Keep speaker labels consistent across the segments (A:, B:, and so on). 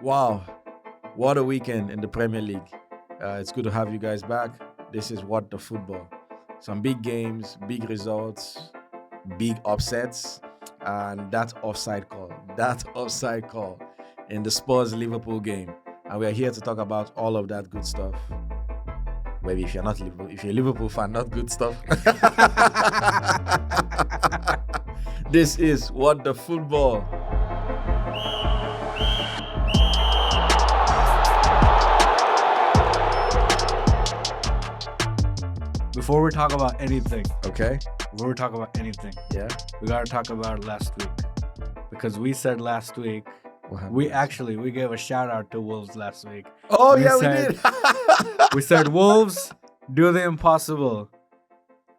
A: Wow, what a weekend in the Premier League. It's good to have you guys back. This is What the Football. Some big games, big results, big upsets, and that offside call. That offside call in the Spurs Liverpool game. And we're here to talk about all of that good stuff. Maybe if you're a Liverpool fan, not good stuff. This is What the Football.
B: Before we talk about anything,
A: Okay?
B: yeah, we gotta talk about last week. Because we said last week,
A: What happened?
B: we gave a shout out to Wolves last week.
A: Oh,
B: we
A: yeah,
B: said-
A: we did.
B: We said, Wolves, do the impossible.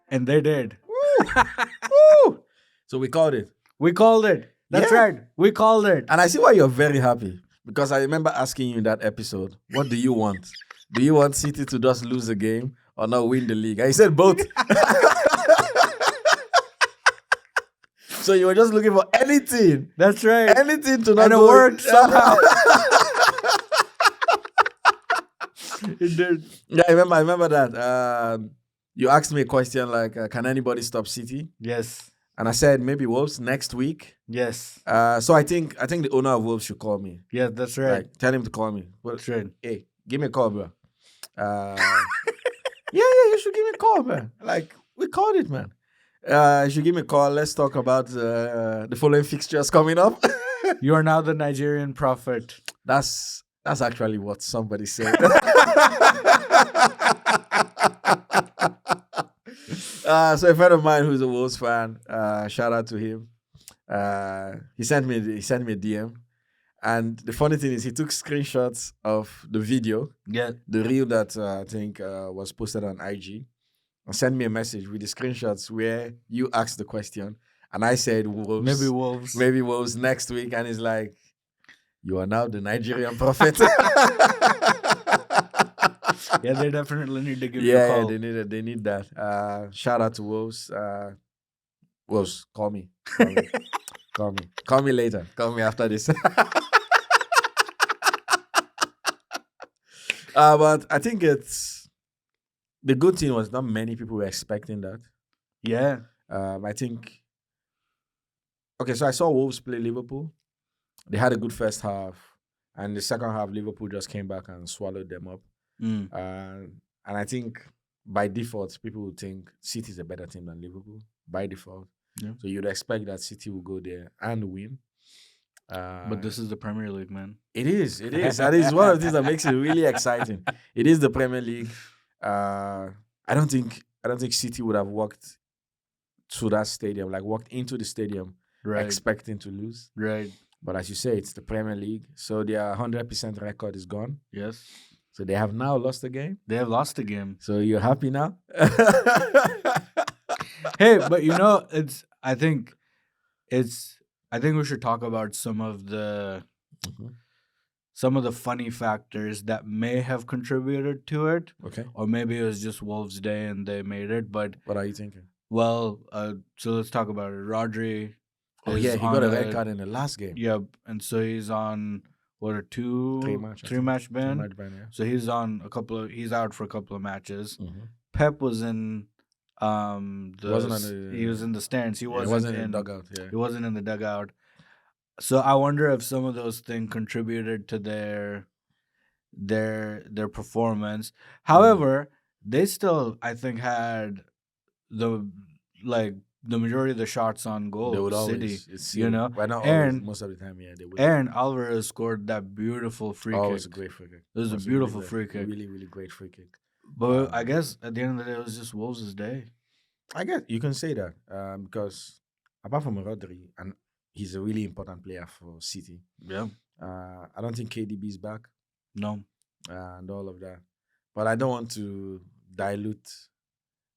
B: And they did.
A: Woo! So we called it.
B: We called it. That's
A: Yeah.
B: right. We called it.
A: And I see why you're very happy. Because I remember asking you in that episode, what do you want? Do you want City to just lose the game or not win the league? And you said both. So you were just looking for anything.
B: That's right.
A: Anything to not
B: And it
A: go.
B: worked somehow. It did.
A: Yeah, I remember that. You asked me a question like, can anybody stop City?
B: Yes.
A: And I said, maybe Wolves next week.
B: Yes.
A: So I think the owner of Wolves should call me.
B: Yes, that's right.
A: Like, tell him to call me. Well,
B: That's right.
A: hey, give me a call, bro. You should give me a call, man. Like, we called it, man. You should give me a call. Let's talk about the following fixtures coming up.
B: You are now the Nigerian prophet.
A: That's actually what somebody said. So a friend of mine who's a Wolves fan, shout out to him. He sent me a DM. And the funny thing is he took screenshots of the video,
B: Yeah.
A: the reel that I think was posted on IG, and sent me a message with the screenshots where you asked the question, and I said Wolves,
B: Maybe Wolves.
A: maybe Wolves next week, and he's like, "You are now the Nigerian prophet."
B: Yeah, they definitely need to give you a
A: Yeah,
B: call.
A: they need that. Shout out to Wolves. Wolves, call me, call me later. Call me after this. But I think it's the good thing was not many people were expecting that.
B: Yeah.
A: I think. Okay, so I saw Wolves play Liverpool. They had a good first half, and the second half, Liverpool just came back and swallowed them up.
B: Mm.
A: And I think by default, people would think City is a better team than Liverpool by default.
B: Yeah.
A: So you'd expect that City will go there and win.
B: But this is the Premier League, man.
A: It is. That is one of the things that makes it really exciting. It is the Premier League. I don't think City would have walked to that stadium, like walked into the stadium
B: Right.
A: expecting to lose.
B: Right.
A: But as you say, it's the Premier League, so their 100% record is gone.
B: Yes.
A: So they have now lost the game.
B: They have lost the game.
A: So you're happy now?
B: Hey, but I think we should talk about some of the funny factors that may have contributed to it,
A: Okay.
B: or maybe it was just Wolves' day and they made it. But
A: What are you thinking?
B: well, so let's talk about it. Rodri.
A: Oh
B: is
A: yeah, he
B: on
A: got a red card in the last game.
B: Yep, and so he's on what a
A: Three match
B: ban.
A: Match ban, yeah.
B: So he's on he's out for a couple of matches.
A: Mhm.
B: Pep was in
A: He wasn't
B: he was in the stands. He
A: Yeah,
B: wasn't,
A: in the dugout. Yeah.
B: He wasn't in the dugout. So I wonder if some of those things contributed to their performance. However, they still, I think, had the majority of the shots on goal.
A: They would
B: City,
A: always, it's
B: you know,
A: but not
B: and-
A: always, most of the time, yeah, they would.
B: and Alvarez scored that beautiful free
A: It
B: kick.
A: was a great free kick.
B: It was a
A: really
B: beautiful
A: great-
B: free kick.
A: Really, really great free kick.
B: But I guess at the end of the day, it was just Wolves' day.
A: I guess you can say that because apart from Rodri, and he's a really important player for City.
B: Yeah.
A: I don't think KDB is back
B: No.
A: and all of that. But I don't want to dilute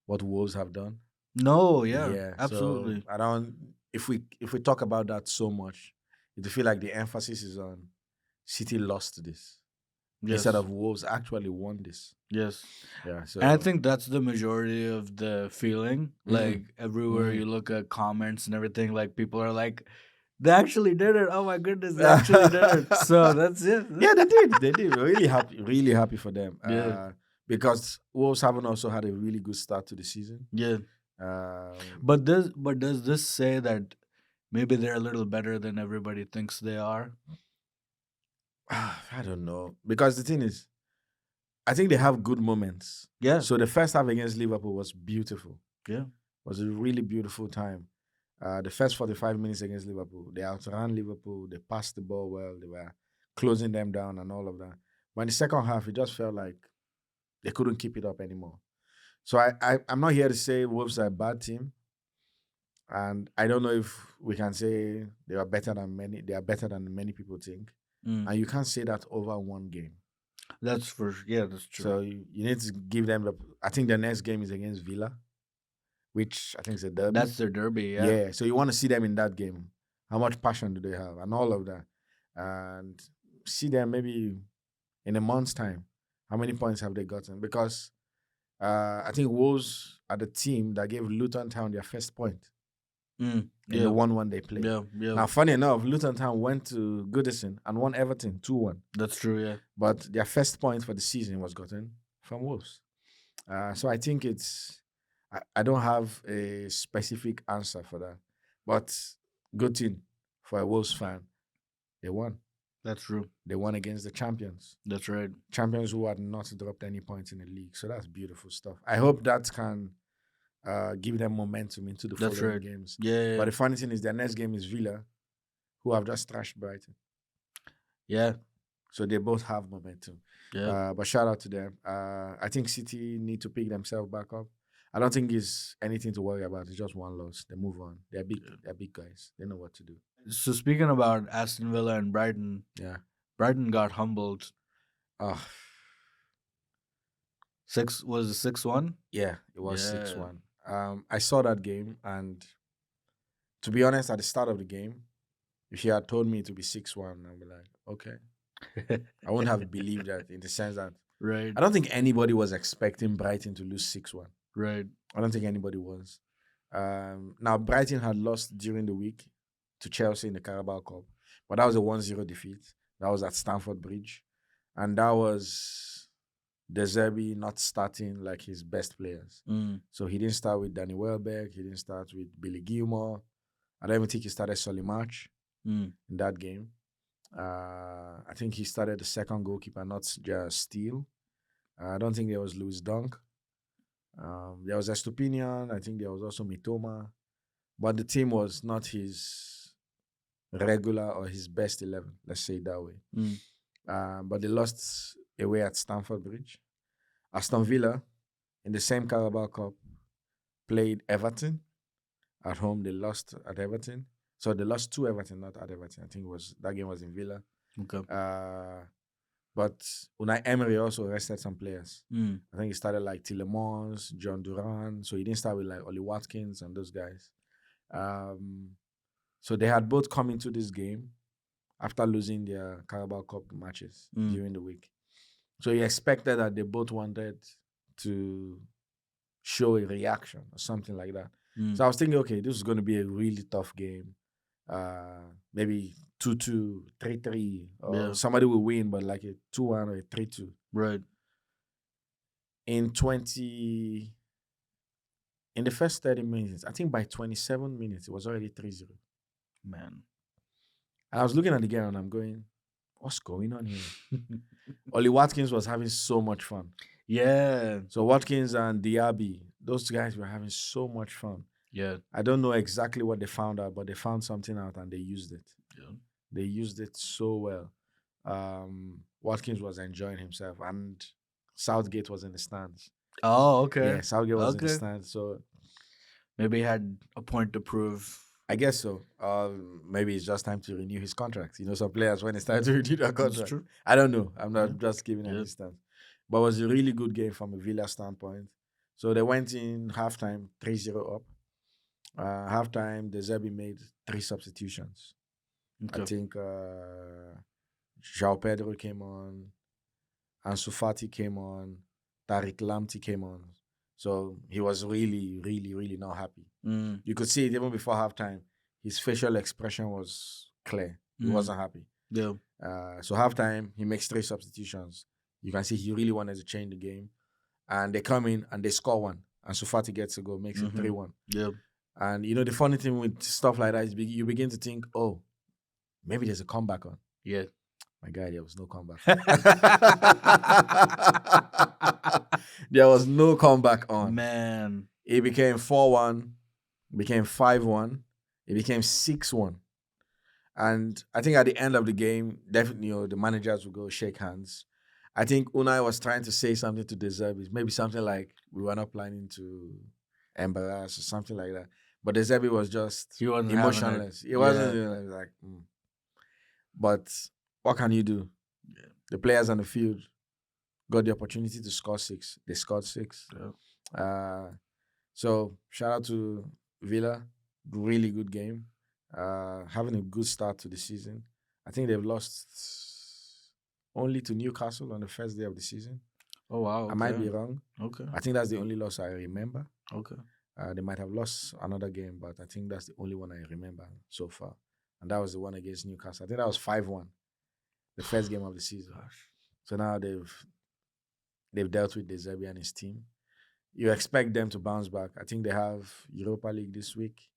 A: what Wolves have done.
B: No. Yeah.
A: so
B: Absolutely.
A: I don't. If we talk about that so much, it feel like the emphasis is on City lost this
B: Yes.
A: instead of Wolves actually won this.
B: Yes.
A: Yeah. So
B: And I think that's the majority of the feeling.
A: Mhm.
B: Like everywhere
A: Mhm.
B: you look at comments and everything, like people are like, They actually did it. Oh my goodness, they actually did it. So that's it.
A: Yeah, they did. They did. Really happy for them.
B: Yeah.
A: Because Wolves haven't also had a really good start to the season.
B: Yeah.
A: Um,
B: But does this say that maybe they're a little better than everybody thinks they are?
A: I don't know. Because the thing is, I think they have good moments.
B: Yeah.
A: So the first half against Liverpool was beautiful.
B: Yeah.
A: Was a really beautiful time. The first 45 minutes against Liverpool, they outran Liverpool. They passed the ball well. They were closing them down and all of that. But in the second half, it just felt like they couldn't keep it up anymore. So I'm not here to say Wolves are a bad team, and I don't know if we can say they are better than many. They are better than many people think,
B: Mm.
A: and you can't say that over one game.
B: That's that's true.
A: So you need to give them the. I think the next game is against Villa, which I think is a derby.
B: That's their derby, yeah.
A: Yeah. So you want to see them in that game. How much passion do they have, and all of that, and see them maybe in a month's time. How many points have they gotten? Because I think Wolves are the team that gave Luton Town their first point in
B: Yeah.
A: the 1-1 they played.
B: Yeah. Yeah.
A: Now, funny enough, Luton Town went to Goodison and won Everton 2-1.
B: That's true, yeah.
A: But their first point for the season was gotten from Wolves. So I think I don't have a specific answer for that. But good thing for a Wolves fan, they won.
B: That's true.
A: They won against the champions.
B: That's right.
A: Champions who had not dropped any points in the league. So that's beautiful stuff. I hope that can give them momentum into the
B: That's
A: following
B: right.
A: games.
B: Yeah.
A: But the funny thing is their next game is Villa, who have just trashed Brighton.
B: Yeah.
A: So they both have momentum.
B: Yeah.
A: But shout out to them. I think City need to pick themselves back up. I don't think it's anything to worry about. It's just one loss. They move on. They're big. They're big guys. They know what to do.
B: So speaking about Aston Villa and Brighton,
A: Yeah.
B: Brighton got humbled.
A: Oh,
B: Was it 6-1?
A: yeah. It was
B: Yeah.
A: 6-1. I saw that game, and to be honest, at the start of the game, if you had told me to be 6-1, I'd be like, okay. I wouldn't have believed that in the sense that
B: Right.
A: I don't think anybody was expecting Brighton to lose 6-1.
B: Right.
A: I don't think anybody was. Now, Brighton had lost during the week to Chelsea in the Carabao Cup, but that was a 1-0 defeat. That was at Stamford Bridge. And that was De Zerbi not starting like his best players.
B: Mm.
A: So he didn't start with Danny Welbeck. He didn't start with Billy Gilmore. I don't even think he started Solly March in that game. I think he started the second goalkeeper, not just Steele. I don't think there was Louis Dunk. There was Estupinian. I think there was also Mitoma. But the team was not his regular or his best 11, let's say it that way. But they lost away at Stamford Bridge. Aston Villa, in the same Carabao Cup, played Everton. At home, they lost at Everton. So they lost to Everton, not at Everton. I think that game was in Villa.
B: Okay.
A: But Unai Emery also rested some players.
B: Mm.
A: I think he started like Tillemans, John Duran. So he didn't start with like Ollie Watkins and those guys. So they had both come into this game after losing their Carabao Cup matches during the week. So he expected that they both wanted to show a reaction or something like that. So I was thinking, okay, this is going to be a really tough game. Maybe 2-2, 3-3, or somebody will win, but like a 2-1 or a 3-2.
B: Right.
A: In the first 30 minutes, I think by 27 minutes, it was already 3-0.
B: Man.
A: And I was looking at the game and I'm going, what's going on here? Ollie Watkins was having so much fun.
B: Yeah.
A: So Watkins and Diaby, those guys were having so much fun.
B: Yeah.
A: I don't know exactly what they found out, but they found something out and they used it.
B: Yeah.
A: They used it so well. Watkins was enjoying himself, and Southgate was in the stands.
B: Oh, okay.
A: Yeah, Southgate was in the stands. So
B: maybe he had a point to prove.
A: I guess so. Maybe it's just time to renew his contract. You know, some players, when it's time to renew their contract.
B: That's true.
A: I don't know. I'm not just giving any stance. But it was a really good game from a Villa standpoint. So they went in halftime 3-0 up. Halftime, De Zerbi made 3 substitutions. Okay. I think João Pedro came on, Ansu Fati came on, Tariq Lamptey came on. So he was really, really, really not happy. You could see it even before halftime. his facial expression was clear. He
B: Mm.
A: wasn't happy.
B: Yeah.
A: So halftime, he makes 3 substitutions. You can see he really wanted to change the game. And they come in and they score one. And Sufati gets a goal, makes it 3-1.
B: Yeah.
A: And the funny thing with stuff like that is you begin to think, oh, maybe there's a comeback on.
B: Yeah.
A: My guy, there was no comeback. There was no comeback on.
B: Man.
A: It became 4-1, became 5-1, it became 6-1. And I think at the end of the game, definitely, the managers would go shake hands. I think Unai was trying to say something to De Zerbi, maybe something like, we were not planning to embarrass or something like that. But De Zerbi was just
B: He wasn't having it.
A: emotionless. He wasn't like, But what can you do?
B: Yeah.
A: The players on the field got the opportunity to score 6. They scored 6.
B: Yeah.
A: So shout out to Villa. Really good game. Having a good start to the season. I think they've lost only to Newcastle on the first day of the season.
B: Oh, wow. Okay.
A: I might be wrong.
B: Okay.
A: I think that's the only loss I remember.
B: Okay.
A: They might have lost another game, but I think that's the only one I remember so far. And that was the one against Newcastle. I think that was 5-1, the first game of the season.
B: Gosh.
A: So now they've dealt with De Zerbi and his team. You expect them to bounce back. I think they have Europa League this week,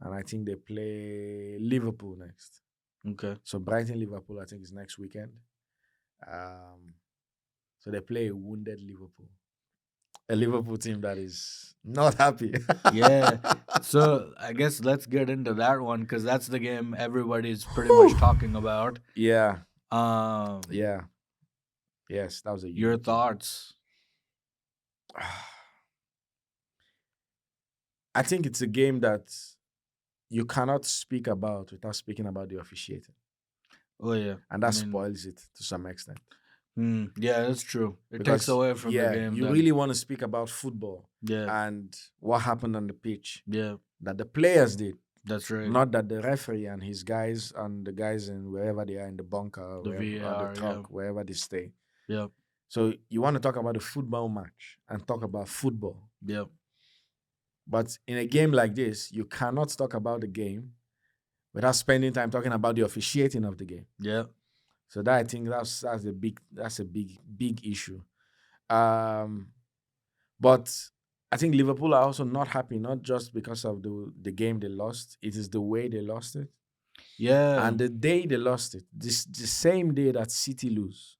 A: and I think they play Liverpool next.
B: Okay.
A: So Brighton Liverpool, I think, is next weekend. So they play a wounded Liverpool, a Liverpool team that is not happy.
B: Yeah. So I guess let's get into that one because that's the game everybody's pretty much talking about.
A: Yeah.
B: Yeah.
A: Yes, that was a
B: Your
A: huge game.
B: thoughts?
A: I think it's a game that you cannot speak about without speaking about the officiating.
B: Oh yeah.
A: And that spoils it to some extent.
B: Yeah, that's true. It
A: Because,
B: takes away from the game.
A: You really want to speak about football.
B: Yeah.
A: And what happened on the pitch.
B: Yeah.
A: That the players did.
B: That's right.
A: Not that the referee and his guys and the guys in wherever they are in the bunker or the truck, wherever they stay.
B: Yeah.
A: So you want to talk about the football match and talk about football.
B: Yeah.
A: But in a game like this, you cannot talk about the game without spending time talking about the officiating of the game.
B: Yeah.
A: So that I think that's a big issue. But I think Liverpool are also not happy, not just because of the game they lost. It is the way they lost it.
B: Yeah.
A: And the day they lost it, the same day that City lose.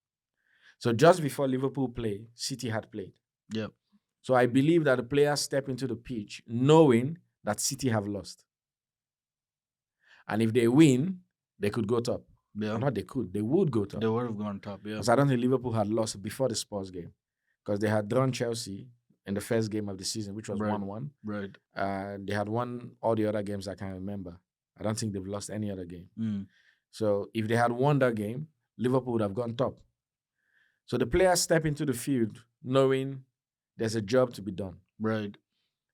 A: So just before Liverpool play, City had played.
B: Yep.
A: So I believe that the players step into the pitch knowing that City have lost. And if they win, they could go top.
B: Yeah.
A: Not they could, they would go top.
B: They would have gone top, yeah.
A: Because I don't think Liverpool had lost before the Spurs game. Because they had drawn Chelsea in the first game of the season, which was 1-1.
B: Right.
A: They had won all the other games I can remember. I don't think they've lost any other game. So if they had won that game, Liverpool would have gone top. So the players step into the field knowing there's a job to be done.
B: Right.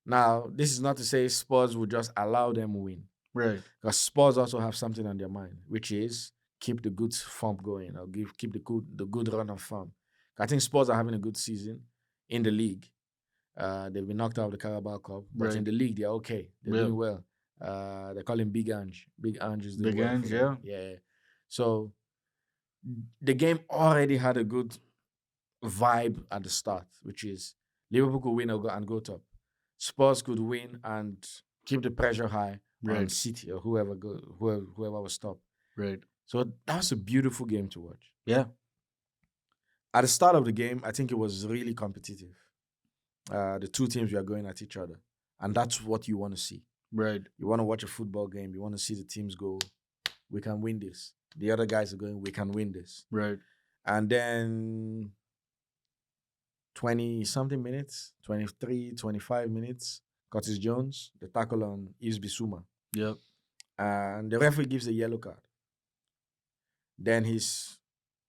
A: Now, this is not to say Spurs will just allow them win.
B: Right.
A: Because Spurs also have something on their mind, which is keep the good form going or keep the good run of form. I think Spurs are having a good season in the league. They've been knocked out of the Carabao Cup, but in the league they're okay. They're doing well. They call him Big Ange. Big Ange is doing well.
B: Big Ange,
A: yeah. So the game already had a good vibe at the start, which is Liverpool could win and go top. Spurs could win and keep the pressure high on City or whoever was top.
B: Right.
A: So that was a beautiful game to watch.
B: Yeah.
A: At the start of the game, I think it was really competitive. The two teams were going at each other. And that's what you want to see.
B: Right.
A: You want to watch a football game. You want to see the teams go, we can win this. The other guys are going, we can win this.
B: Right.
A: And then 20-something minutes, 23, 25 minutes, Curtis Jones, the tackle on Yves Bissouma.
B: Yep.
A: And the referee gives a yellow card. Then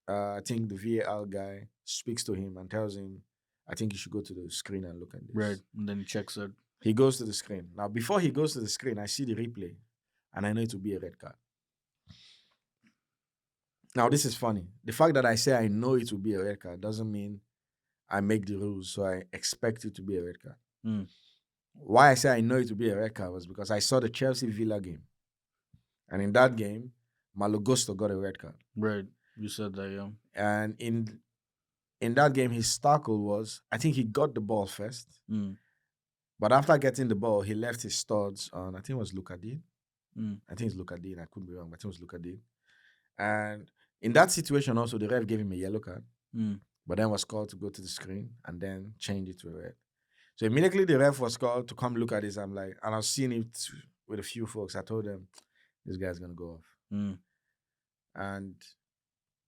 A: I think the VAR guy speaks to him and tells him, I think you should go to the screen and look at this.
B: Right. And then he checks it.
A: He goes to the screen. Now, before he goes to the screen, I see the replay. And I know it will be a red card. Now, this is funny. The fact that I say I know it will be a red card doesn't mean I make the rules, so I expect it to be a red card. Why I say I know it will be a red card was because I saw the Chelsea-Villa game. And in that game, Malogusto got a red card.
B: Right. You said that, yeah.
A: And in that game, his tackle was, I think he got the ball first.
B: Mm.
A: But after getting the ball, he left his studs on, I think it was Luka Dean.
B: Mm.
A: I think it's Luka Dean. I could be wrong, but I think it was Luka Dean. And in that situation also, the ref gave him a yellow card,
B: Mm.
A: but then was called to go to the screen and then change it to a red. So immediately the ref was called to come look at this. I'm like, and I was seeing it with a few folks. I told them, this guy's going to go off.
B: Mm.
A: And,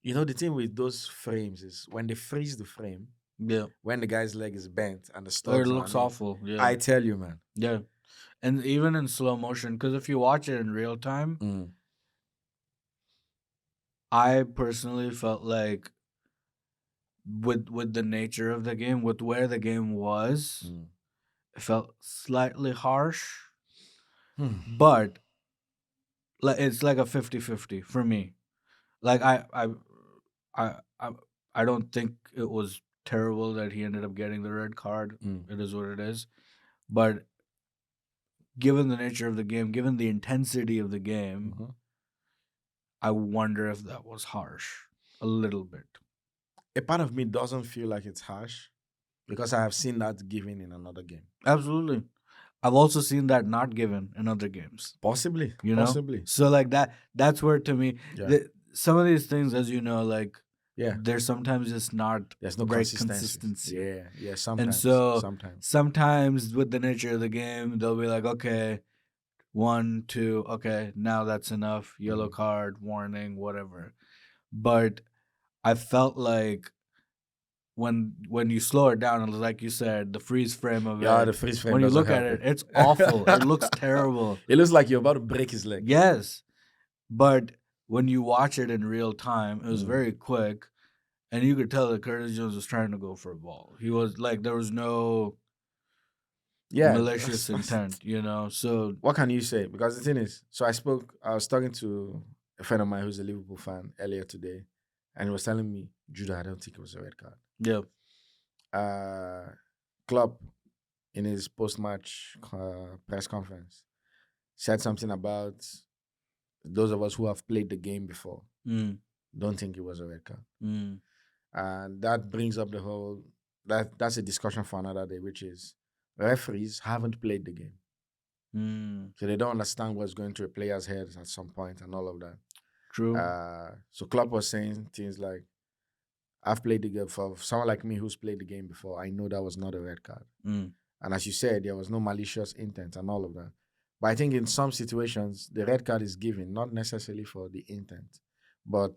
A: you know, the thing with those frames is when they freeze the frame,
B: Yeah.
A: when the guy's leg is bent and the
B: Or
A: studs
B: it
A: are
B: looks
A: on it,
B: awful. Yeah.
A: I tell you, man.
B: Yeah. And even in slow motion, because if you watch it in real time,
A: Mm.
B: I personally felt like with the nature of the game, with where the game was,
A: Mm.
B: it felt slightly harsh.
A: Hmm.
B: But like it's like a 50-50 for me. Like I I I don't think it was terrible that he ended up getting the red card.
A: Mm.
B: It is what it is. But given the nature of the game, given the intensity of the game,
A: Mhm.
B: I wonder if that was harsh a little bit.
A: A part of me doesn't feel like it's harsh because I have seen that given in another game.
B: Absolutely. I've also seen that not given in other games.
A: Possibly.
B: You know?
A: Possibly.
B: So like that's where to me
A: Yeah.
B: some of these things, as you know, like
A: Yeah.
B: they're sometimes just not
A: There's no
B: very
A: consistency.
B: consistency.
A: Yeah. Yeah.
B: And
A: Sometimes.
B: so
A: Sometimes.
B: sometimes with the nature of the game, they'll be like, okay, 1, 2, okay, now that's enough. Yellow card, warning, whatever. But I felt like when you slow it down, and like you said, the freeze frame of
A: Yeah,
B: it,
A: the freeze frame
B: when you
A: doesn't
B: look at
A: help
B: it, it's awful. It looks terrible.
A: It looks like you're about to break his leg.
B: Yes. But when you watch it in real time, it was
A: Mm.
B: very quick. And you could tell that Curtis Jones was trying to go for a ball. He was like, there was no
A: Yeah.
B: malicious intent, you know? So,
A: What can you say? Because the thing is, so I was talking to a friend of mine who's a Liverpool fan earlier today, and he was telling me, Judah, I don't think it was a red card.
B: yeah.
A: Klopp, in his post-match press conference, said something about those of us who have played the game before
B: Mm,
A: don't think it was a red card.
B: mm,
A: And that brings up the whole, that's a discussion for another day, which is referees haven't played the game.
B: mm.
A: So they don't understand what's going through a player's head at some point and all of that.
B: True.
A: So Klopp was saying things like, I've played the game. For someone like me who's played the game before, I know that was not a red card.
B: Mm,
A: And as you said, there was no malicious intent and all of that. But I think in some situations, the red card is given, not necessarily for the intent, but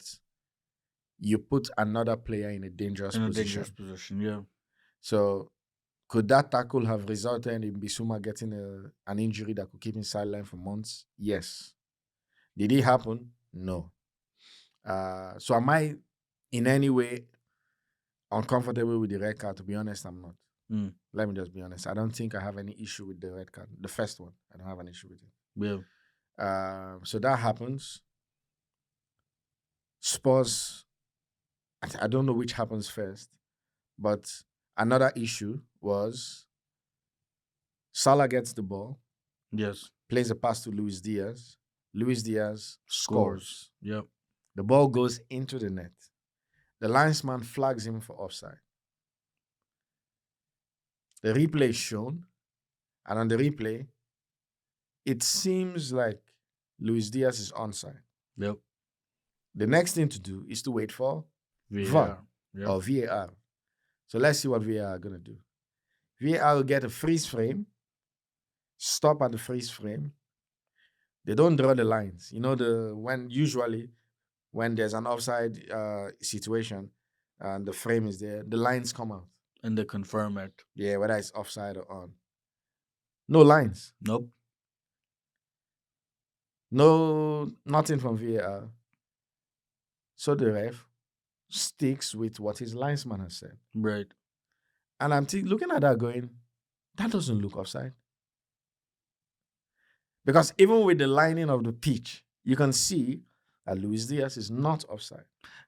A: you put another player in a dangerous
B: in a
A: position.
B: dangerous position, yeah.
A: So could that tackle have resulted in Bissouma getting an injury that could keep him sidelined for months? Yes. Did it happen? No. So am I in any way uncomfortable with the red card? To be honest, I'm not.
B: Mm,
A: Let me just be honest. I don't think I have any issue with the red card. The first one, I don't have an issue with it.
B: yeah.
A: So that happens. Spurs, I don't know which happens first, but another issue was Salah gets the ball,
B: Yes.
A: plays a pass to Luis Diaz. Luis Diaz scores.
B: Yep.
A: The ball goes into the net. The linesman flags him for offside. The replay is shown, and on the replay, it seems like Luis Diaz is onside.
B: Yep.
A: The next thing to do is to wait for
B: VAR.
A: VAR
B: Yep.
A: or VAR. So let's see what VAR are going to do. VAR will get a freeze frame, stop at the freeze frame. They don't draw the lines. You know, when there's an offside situation and the frame is there, the lines come out.
B: And they confirm it.
A: Yeah, whether it's offside or on. No lines.
B: Nope.
A: No, nothing from VAR. So the ref sticks with what his linesman has said.
B: Right.
A: And I'm looking at that going, that doesn't look offside. Because even with the lining of the pitch, you can see that Luis Diaz is not offside.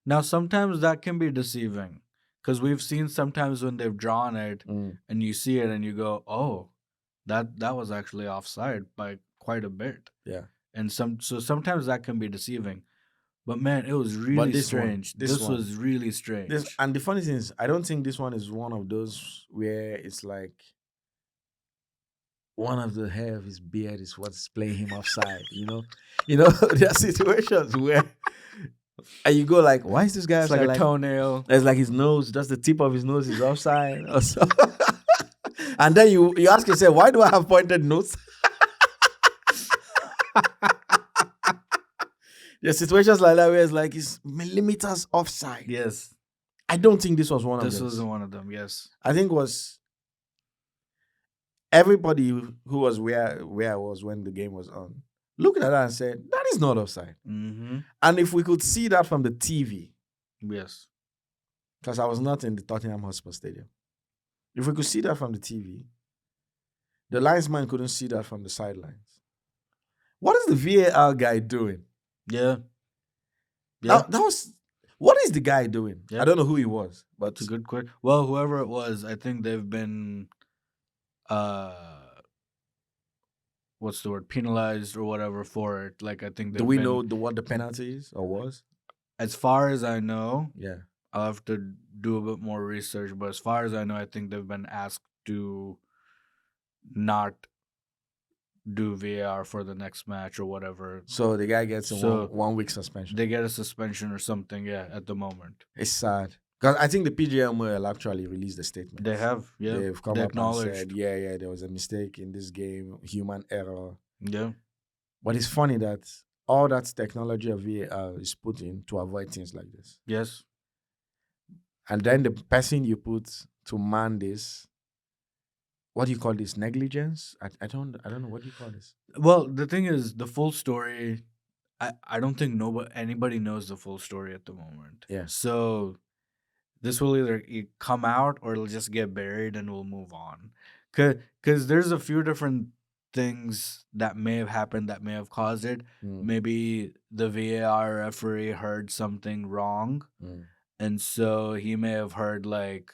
B: Now, sometimes that can be deceiving because we've seen sometimes when they've drawn it and you see it and you go, oh, that was actually offside by quite a bit.
A: Yeah.
B: and sometimes that can be deceiving. But man, it was
A: But
B: really strange.
A: this
B: This
A: one,
B: was really
A: this,
B: strange.
A: and the funny thing is, I don't think this one is one of those where it's like one of the hair of his beard is what's playing him offside. There are situations where and you go like, why is this guy
B: It's like
A: offside?
B: a
A: Like
B: toenail.
A: it's like his nose, just the tip of his nose is offside. Or so. And then you ask yourself, why do I have pointed nose? There are situations like that where it's like it's millimeters offside.
B: Yes,
A: I don't think this was one of
B: this
A: those.
B: wasn't one of them. Yes,
A: I think it was everybody who was where I was when the game was on, looking at that and said, that is not offside.
B: mm-hmm.
A: And if we could see that from the TV,
B: Yes,
A: because I was not in the Tottenham Hotspur Stadium, if we could see that from the TV, the linesman couldn't see that from the sidelines. What is the VAR guy doing?
B: yeah, yeah.
A: That was, what is the guy doing?
B: Yeah.
A: I don't know who he was, but
B: It's a good question. Well, whoever it was, I think they've been, what's the word, penalized or whatever for it. Like I think
A: do
B: they've
A: we
B: been,
A: know what the penalty is or was?
B: as far as I know,
A: Yeah.
B: I'll have to do a bit more research. But as far as I know, I think they've been asked to not do VAR for the next match or whatever.
A: So the guy gets a
B: So-
A: 1 week suspension.
B: They get a suspension or something. Yeah, at the moment
A: It's sad. Because I think the PGM will actually release the statement.
B: they have. Yeah,
A: They've come
B: they
A: up and
B: acknowledged.
A: said, yeah, there was a mistake in this game, human error.
B: Yeah,
A: But it's funny that all that technology of VAR is put in to avoid things like this.
B: yes,
A: And then the person you put to man this, what do you call this? Negligence? I don't know. What do you call this?
B: Well, the thing is, the full story. I don't think anybody knows the full story at the moment.
A: Yeah.
B: So this will either come out or it'll just get buried and we'll move on. Cause there's a few different things that may have happened that may have caused it.
A: Mm,
B: Maybe the VAR referee heard something wrong,
A: mm.
B: and so he may have heard like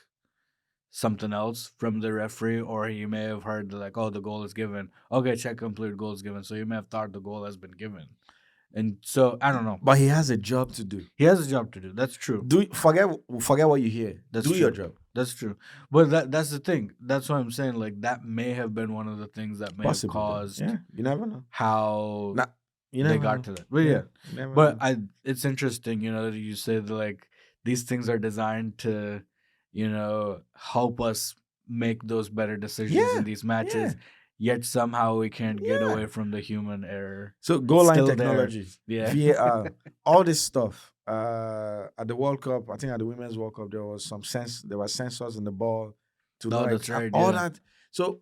B: something else from the referee, or he may have heard like, oh, the goal is given. Okay, check complete, goal is given. So he may have thought the goal has been given. And so I don't know.
A: But he has a job to do.
B: He has a job to do. That's true.
A: Forget what you hear.
B: That's
A: do your
B: true.
A: job.
B: That's true. But that's the thing. That's what I'm saying. Like that may have been one of the things that may
A: Possibly.
B: have caused
A: Yeah, you never know.
B: how
A: Nah, you
B: they
A: never
B: got
A: know.
B: to that. But yeah.
A: you never
B: But
A: know.
B: it's interesting, that you say that like these things are designed to, help us make those better decisions
A: Yeah,
B: in these matches. Yet somehow we can't get
A: Yeah.
B: away from the human error.
A: So goal line
B: Still there.
A: technology,
B: Yeah.
A: VAR, all this stuff. At the World Cup, I think at the Women's World Cup, there were sensors in the ball to know
B: that's right,
A: all
B: yeah.
A: that. So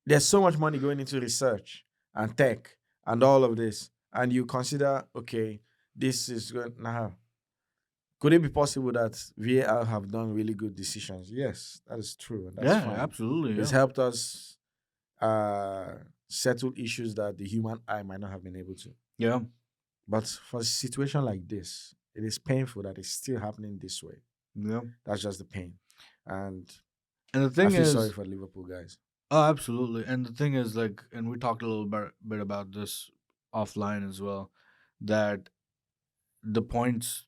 A: there's so much money going into research and tech and all of this, and you consider, okay, this is going now. Could it be possible that VAR have done really good decisions? Yes, that is true. And that's fine.
B: Absolutely.
A: It's helped us settle issues that the human eye might not have been able to.
B: Yeah.
A: But for a situation like this, it is painful that it's still happening this way.
B: Yeah.
A: That's just the pain. And
B: the thing
A: I feel
B: is,
A: sorry for Liverpool guys.
B: Oh, absolutely. And the thing is, like, and we talked a little bit about this offline as well, that the points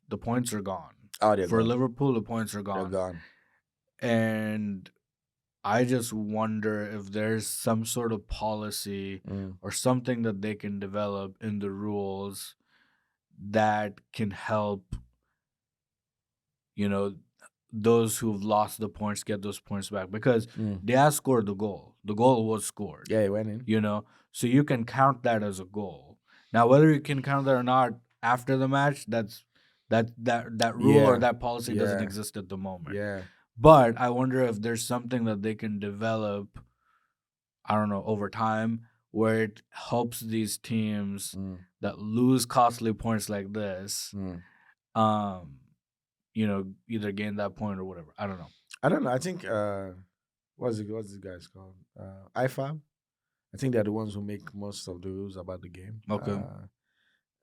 B: are gone.
A: Oh, they're
B: For
A: gone.
B: Liverpool, the points are
A: They're
B: gone.
A: gone.
B: And I just wonder if there's some sort of policy or something that they can develop in the rules that can help, those who've lost the points get those points back, because they have scored the goal. The goal was scored.
A: Yeah, it went in.
B: So you can count that as a goal. Now, whether you can count that or not after the match, that rule or that policy doesn't exist at the moment.
A: Yeah.
B: But I wonder if there's something that they can develop, I don't know, over time, where it helps these teams that lose costly points like this, either gain that point or whatever. I don't know.
A: I think what's the guys called? IFAB. I think they're the ones who make most of the rules about the game.
B: Okay.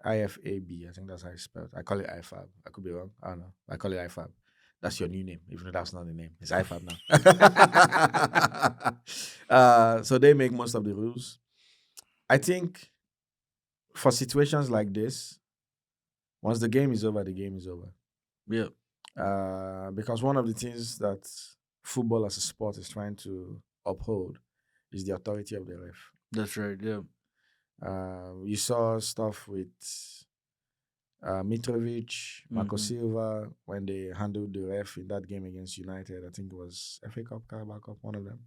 A: IFAB. I think that's how it's spelled. I call it IFAB. I could be wrong. I don't know. I call it IFAB. That's your new name, even though that's not the name. It's IFAB now. So they make most of the rules. I think for situations like this, once the game is over, the game is over.
B: Yeah,
A: Because one of the things that football as a sport is trying to uphold is the authority of the ref.
B: that's right. Yeah.
A: You saw stuff with Mitrovic, Marco
B: Mm-hmm.
A: Silva when they handled the ref in that game against United. I think it was FA Cup, Carabao Cup, one of them.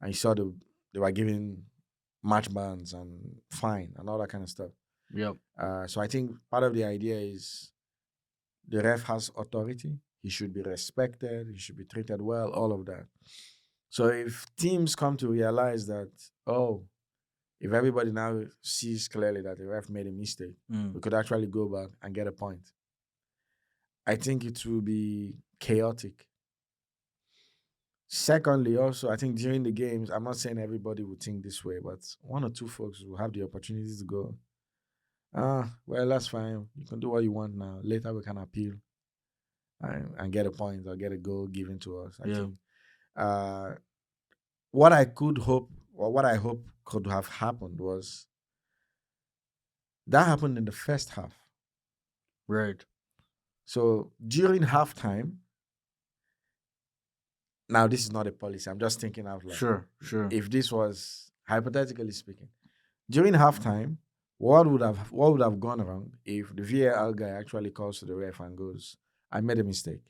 A: And you saw they were giving match bans and fine and all that kind of stuff.
B: Yep.
A: So I think part of the idea is the ref has authority. He should be respected. He should be treated well. All of that. So if teams come to realize that, oh, if everybody now sees clearly that the ref made a mistake, we could actually go back and get a point. I think it will be chaotic. Secondly, also, I think during the games, I'm not saying everybody would think this way, but one or two folks will have the opportunity to go, well, that's fine. You can do what you want now. Later, we can appeal and get a point or get a goal given to us. I
B: Yeah.
A: think what I could hope, or what I hope could have happened was that happened in the first half.
B: Right.
A: So during halftime, now this is not a policy. I'm just thinking out loud.
B: Sure. Sure.
A: If this was hypothetically speaking, during halftime, what would have gone wrong if the VAR guy actually calls to the ref and goes, "I made a mistake."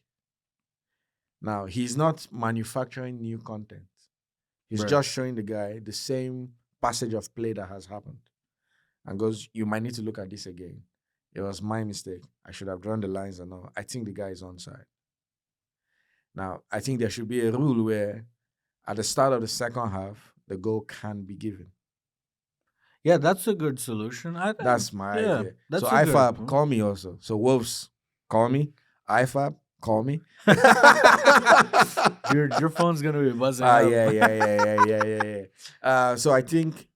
A: Now he's not manufacturing new content. He's
B: Right.
A: just showing the guy the same passage of play that has happened, and goes, "You might need to look at this again. It was my mistake. I should have drawn the lines and all. I think the guy is onside." Now, I think there should be a rule where at the start of the second half, the goal can be given.
B: Yeah, that's a good solution. I think.
A: That's my
B: Yeah,
A: idea.
B: that's
A: So
B: a good.
A: IFAB, call me also. So Wolves, call me. IFAB, call me.
B: Your phone's gonna be buzzing up.
A: Yeah. So I think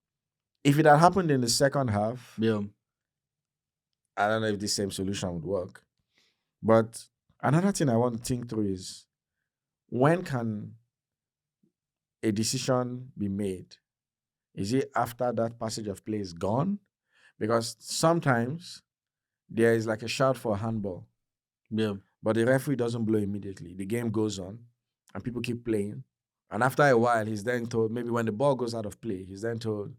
A: if it had happened in the second half,
B: Yeah.
A: I don't know if the same solution would work. But another thing I want to think through is when can a decision be made? Is it after that passage of play is gone? Because sometimes there is like a shout for a handball,
B: Yeah.
A: but the referee doesn't blow immediately. The game goes on and people keep playing. And after a while, he's then told, maybe when the ball goes out of play, he's then told,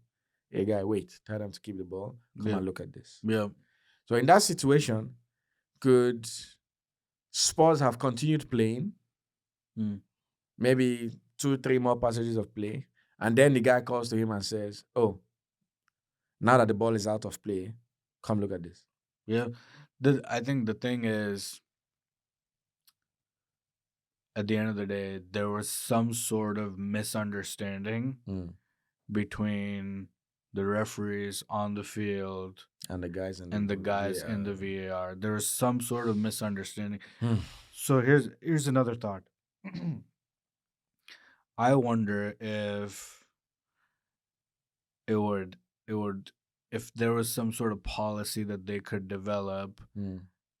A: "Hey, guy, wait, tell them to keep the ball. Come
B: Yeah.
A: and look at this."
B: Yeah.
A: So in that situation, could Spurs have continued playing? Maybe 2-3 more passages of play. And then the guy calls to him and says, "Oh, now that the ball is out of play, come look at this."
B: Yeah. I think the thing is, at the end of the day, there was some sort of misunderstanding between the referees on the field
A: And the guys in
B: and the guys in the VAR. There was some sort of misunderstanding. So here's another thought. I wonder if it would if there was some sort of policy that they could develop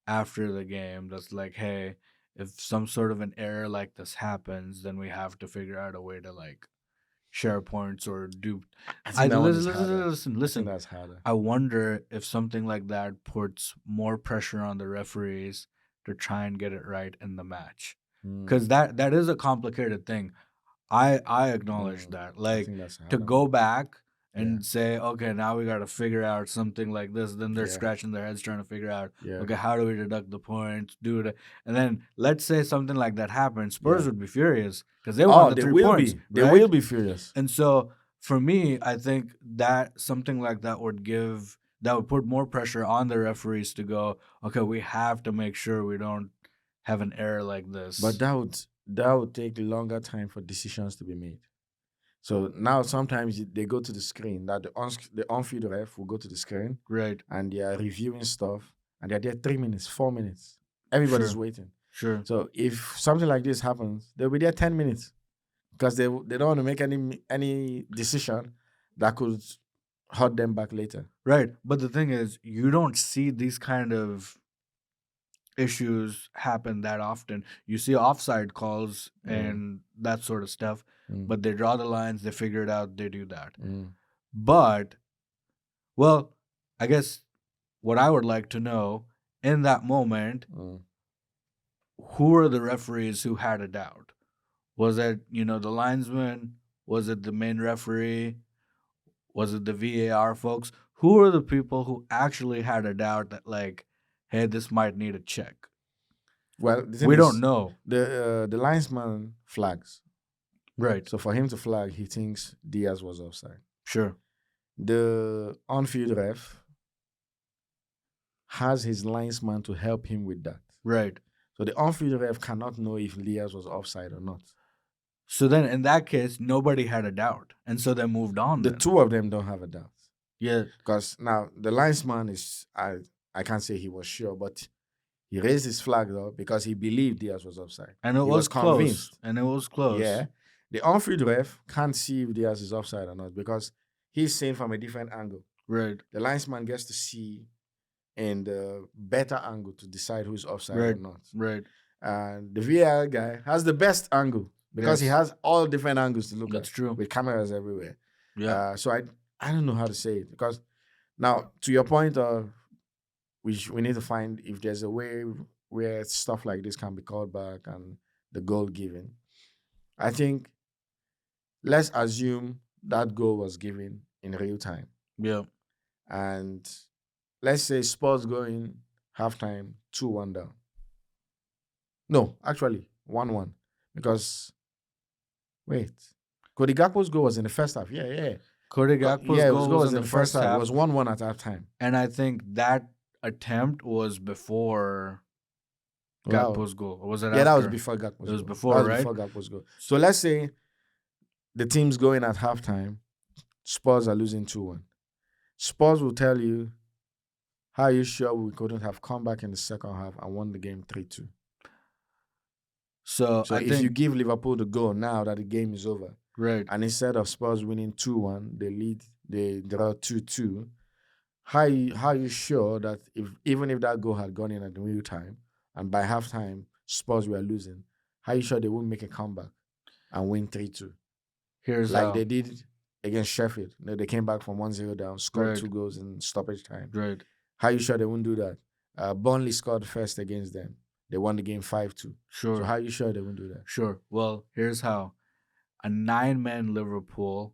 B: after the game that's like, hey, if some sort of an error like this happens, then we have to figure out a way to like share points or do.
A: I think that one is harder. I
B: Listen.
A: think that's harder.
B: I wonder if something like that puts more pressure on the referees to try and get it right in the match, because that is a complicated thing. I acknowledge that.
A: I
B: Like,
A: think that's
B: to
A: harder.
B: go back and
A: Yeah.
B: say, okay, now we got to figure out something like this. Then they're
A: Yeah.
B: scratching their heads trying to figure out,
A: Yeah.
B: okay, how do we deduct the points? Do it, and then let's say something like that happens. Spurs
A: Yeah.
B: would be furious because they want the 3 points.
A: They
B: right?
A: will be furious.
B: And so for me, I think that something like that would put more pressure on the referees to go, okay, we have to make sure we don't have an error like this.
A: But that would take longer time for decisions to be made. So now sometimes they go to the screen, that the on-field ref will go to the screen,
B: right,
A: and they are reviewing stuff, and they're there 3 minutes, 4 minutes. Everybody's
B: Sure.
A: waiting.
B: Sure.
A: So if something like this happens, they'll be there 10 minutes because they don't want to make any decision that could hurt them back later.
B: Right. But the thing is, you don't see these kind of issues happen that often. You see offside calls and that sort of stuff, but they draw the lines, they figure it out, they do that. But, well, I guess what I would like to know in that moment,
A: Mm.
B: who were the referees who had a doubt? Was it, the linesman? Was it the main referee? Was it the VAR folks? Who are the people who actually had a doubt that, like, hey, this might need a check?
A: Well, the thing
B: We don't
A: is,
B: know.
A: the linesman flags.
B: Right.
A: So for him to flag, he thinks Diaz was offside.
B: Sure.
A: The on-field ref has his linesman to help him with that.
B: Right.
A: So the on-field ref cannot know if Diaz was offside or not.
B: So then in that case, nobody had a doubt. And so they moved on
A: The
B: then.
A: two of them don't have a doubt.
B: Yeah.
A: Because now the linesman is, I can't say he was sure, but he raised his flag though because he believed Diaz was offside.
B: And it
A: He
B: was close.
A: convinced.
B: And it was close.
A: Yeah. The on-field ref can't see if Diaz is offside or not because he's seeing from a different angle.
B: Right.
A: The linesman gets to see in the better angle to decide who's offside or
B: Right.
A: not.
B: Right.
A: And the VAR guy has the best angle because he
B: Yes.
A: has all different angles to look
B: That's
A: at
B: true.
A: with cameras everywhere.
B: Yeah.
A: So I don't know how to say it because now to your point of we need to find if there's a way where stuff like this can be called back and the goal given. I think let's assume that goal was given in real time.
B: Yeah.
A: And let's say Spurs going halftime 2-1 down. No, actually 1-1. Because wait. Cody Gakpo's goal was in the first half. Yeah.
B: Cody Gakpo's
A: Yeah,
B: goal
A: his goal
B: was
A: was
B: in the first
A: half.
B: half.
A: It was 1-1 at halftime.
B: And I think that attempt was before
A: Wow.
B: Gakpo's goal. Or was it
A: Yeah,
B: after?
A: that was before Gakpo's goal.
B: It was before,
A: That was
B: right?
A: before Gakpo's goal. So let's say the team's going at halftime. Spurs are losing 2-1. Spurs will tell you, how are you sure we couldn't have come back in the second half and won the game 3-2?
B: So I
A: if
B: think
A: you give Liverpool the goal now that the game is over,
B: right.
A: and instead of Spurs winning 2-1, they draw 2-2, how are you sure that even if that goal had gone in at the real time and by halftime Spurs were losing, how are you sure they wouldn't make a comeback and win 3-2?
B: Here's
A: Like
B: how.
A: they did against Sheffield. They came back from 1-0 down, scored
B: Right.
A: 2 goals in stoppage time.
B: Right.
A: How are you sure they wouldn't do that? Burnley scored first against them. They won the game 5-2.
B: Sure.
A: So how are you sure they wouldn't do that?
B: Sure. Well, here's how. A 9-man Liverpool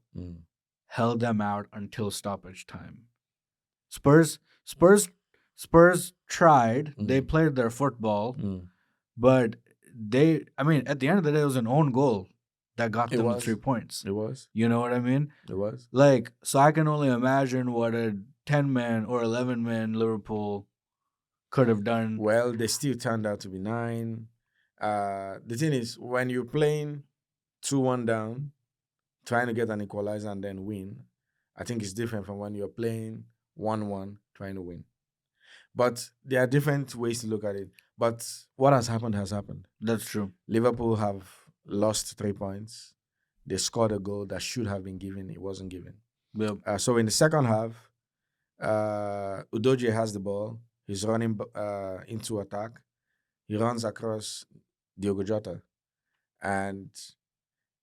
B: held them out until stoppage time. Spurs tried. They played their football, but at the end of the day, it was an own goal that got them the 3 points.
A: It was.
B: You know what I mean?
A: It was.
B: Like, so I can only imagine what a 10-man or 11-man Liverpool could have done.
A: Well, they still turned out to be 9. The thing is, when you're playing 2-1 down, trying to get an equalizer and then win, I think it's different from when you're playing 1-1 trying to win. But there are different ways to look at it. But what has happened has happened.
B: That's true.
A: Liverpool have lost 3 points. They scored a goal that should have been given. It wasn't given.
B: Yep.
A: So in the second half, Udogie has the ball. He's running into attack. He runs across Diogo Jota. And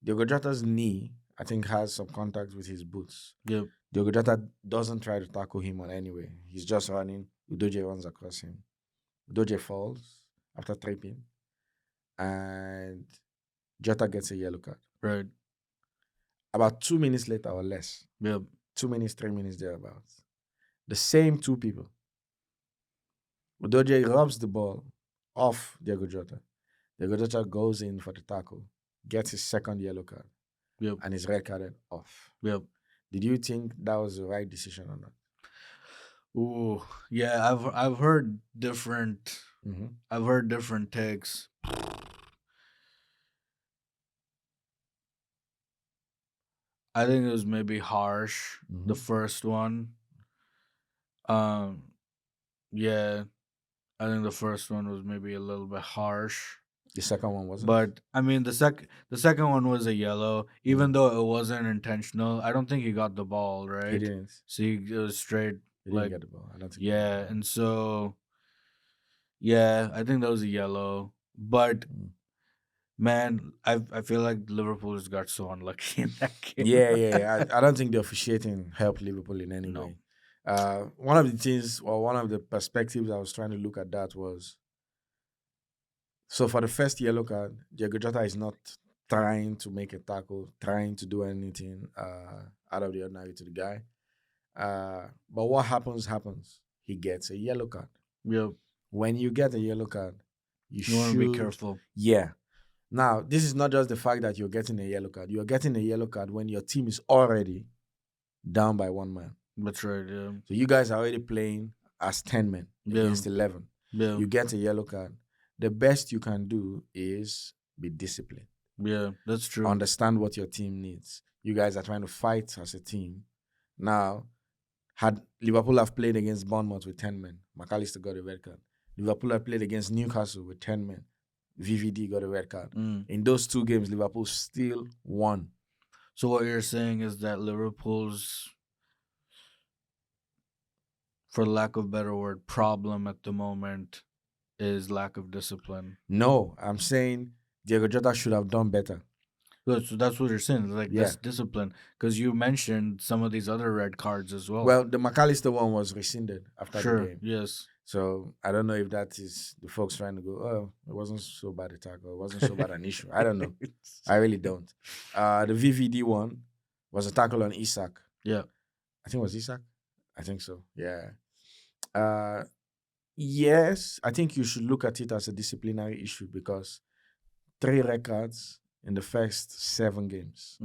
A: Diogo Jota's knee, I think, has some contact with his boots.
B: Yep.
A: Diogo Jota doesn't try to tackle him on anyway. He's just running. Udogie runs across him. Udogie falls after tripping. And Jota gets a yellow card.
B: Right.
A: About 2 minutes later or less.
B: Yep.
A: 2 minutes, 3 minutes thereabouts. The same 2 people. Udogie rubs the ball off Diogo Jota. Diogo Jota goes in for the tackle, gets his second yellow card, and is red carded off.
B: Yep.
A: Did you think that was the right decision or not?
B: Ooh, yeah. I've heard different.
A: Mm-hmm.
B: I've heard different takes. I think it was maybe harsh. The first one. Yeah, I think the first one was maybe a little bit harsh.
A: The second one wasn't.
B: But I mean, the second one was a yellow, even though it wasn't intentional. I don't think he got the ball right.
A: He didn't.
B: So it was straight.
A: He didn't get the ball. I don't think.
B: Yeah, and so yeah, I think that was a yellow. But man, I feel like Liverpool just got so unlucky in that game.
A: Yeah. I don't think the officiating helped Liverpool in any way. One of the things, or one of the perspectives I was trying to look at that was, so for the first yellow card, Diego Jota is not trying to make a tackle, trying to do anything out of the ordinary to the guy. But what happens. He gets a yellow card.
B: Yep.
A: When you get a yellow card,
B: You want to be careful.
A: Yeah. Now, this is not just the fact that you're getting a yellow card. You're getting a yellow card when your team is already down by one man.
B: That's right, yeah.
A: So you guys are already playing as 10 men against 11.
B: Yeah.
A: You get a yellow card. The best you can do is be disciplined.
B: Yeah, that's true.
A: Understand what your team needs. You guys are trying to fight as a team. Now, had Liverpool have played against Bournemouth with 10 men, McAllister got a red card. Liverpool have played against Newcastle with 10 men. VVD got a red card. In those two games, Liverpool still won.
B: So what you're saying is that Liverpool's, for lack of a better word, problem at the moment is lack of discipline.
A: No, I'm saying Diego Jota should have done better.
B: So that's what you're saying. Like, that's discipline. Because you mentioned some of these other red cards as well.
A: Well, the McAllister one was rescinded after the game.
B: Yes.
A: So I don't know if that is the folks trying to go, oh, it wasn't so bad a tackle. It wasn't so bad an issue. I don't know. I really don't. The VVD one was a tackle on Isak.
B: Yeah.
A: I think it was Isak. I think so. Yeah. Yes, I think you should look at it as a disciplinary issue because 3 red cards in the first 7 games.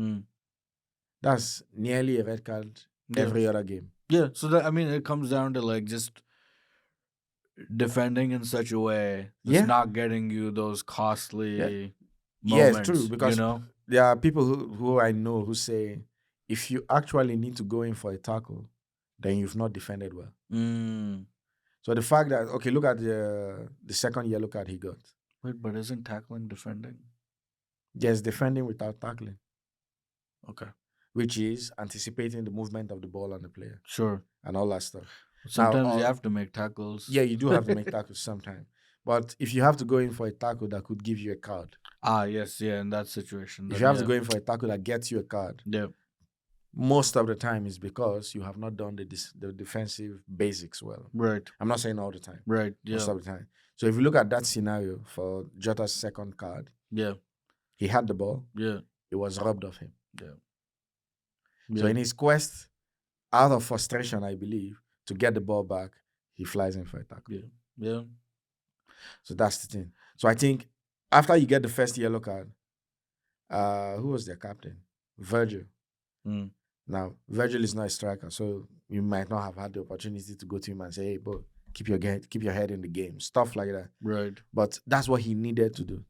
A: That's nearly a red card every other game.
B: Yeah. So that, I mean, it comes down to like just defending in such a way that's not getting you those costly moments.
A: Yeah, it's true because there are people who I know who say if you actually need to go in for a tackle, then you've not defended well. So the fact that, okay, look at the second yellow card he got.
B: Wait, but isn't tackling defending?
A: Yes, defending without tackling.
B: Okay.
A: Which is anticipating the movement of the ball on the player.
B: Sure.
A: And all that stuff.
B: Sometimes you have to make tackles.
A: Yeah, you do have to make tackles sometimes. But if you have to go in for a tackle that could give you a card.
B: Yes, yeah, in that situation.
A: If you have to go in for a tackle that gets you a card.
B: Yeah.
A: Most of the time is because you have not done the defensive basics well.
B: Right.
A: I'm not saying all the time.
B: Right, yeah.
A: Most of the time. So if you look at that scenario for Jota's second card.
B: Yeah.
A: He had the ball.
B: Yeah.
A: It was robbed of him.
B: Yeah.
A: So in his quest, out of frustration, I believe, to get the ball back, he flies in for a tackle.
B: Yeah.
A: So that's the thing. So I think after you get the first yellow card, who was their captain? Virgil. Now, Virgil is not a striker, so you might not have had the opportunity to go to him and say, hey, bro, keep your head in the game. Stuff like that.
B: Right.
A: But that's what he needed to do.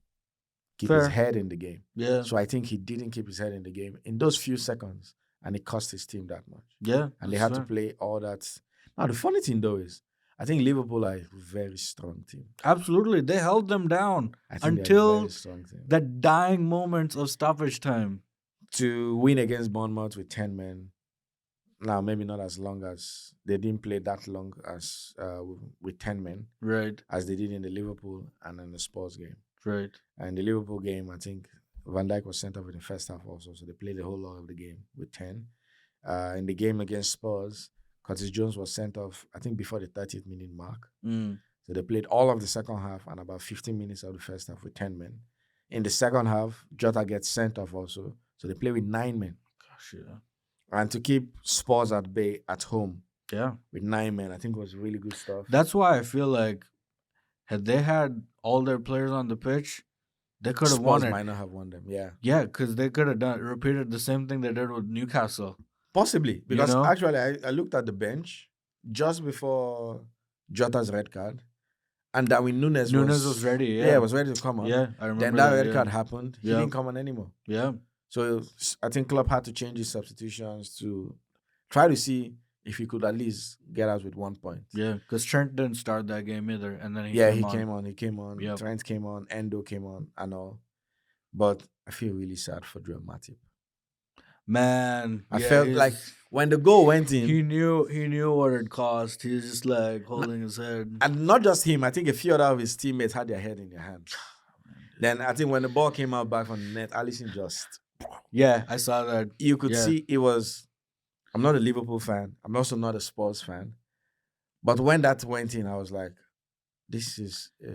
A: Keep his head in the game.
B: Yeah.
A: So I think he didn't keep his head in the game in those few seconds, and it cost his team that much.
B: Yeah.
A: And they had to play all that. Now, the funny thing, though, is I think Liverpool are a very strong team.
B: Absolutely. They held them down until the dying moments of stoppage time.
A: To win against Bournemouth with 10 men, now maybe not as long as, they didn't play that long as with 10 men.
B: Right.
A: As they did in the Liverpool and in the Spurs game.
B: Right.
A: And the Liverpool game, I think Van Dijk was sent off in the first half also, so they played the whole lot of the game with 10. In the game against Spurs, Curtis Jones was sent off, I think, before the 30th minute mark. So they played all of the second half and about 15 minutes of the first half with 10 men. In the second half, Jota gets sent off also, so they play with 9 men.
B: Gosh, yeah.
A: And to keep Spurs at bay at home, with 9 men, I think was really good stuff.
B: That's why I feel like had they had all their players on the pitch, they could have won it.
A: Spurs might not have won them, yeah.
B: Yeah, because they could have repeated the same thing they did with Newcastle.
A: Possibly, because actually I looked at the bench just before Jota's red card, and Darwin Núñez
B: was ready. Yeah,
A: was ready to come on.
B: Yeah, I remember.
A: Then that red card happened. He didn't come on anymore.
B: Yeah.
A: So I think Klopp had to change his substitutions to try to see if he could at least get out with 1 point.
B: Yeah, because Trent didn't start that game either, and then he
A: came on. He came on. Yep. Trent came on. Endo came on, and all. But I feel really sad for Joel Matip.
B: Man,
A: I felt like when the goal went in,
B: he knew what it cost. He was just like holding his head.
A: And not just him, I think a few other of his teammates had their head in their hands. Then I think when the ball came out back from the net, Alisson just...
B: Yeah, I saw that.
A: You could see it was... I'm not a Liverpool fan. I'm also not a Spurs fan. But when that went in, I was like, this is a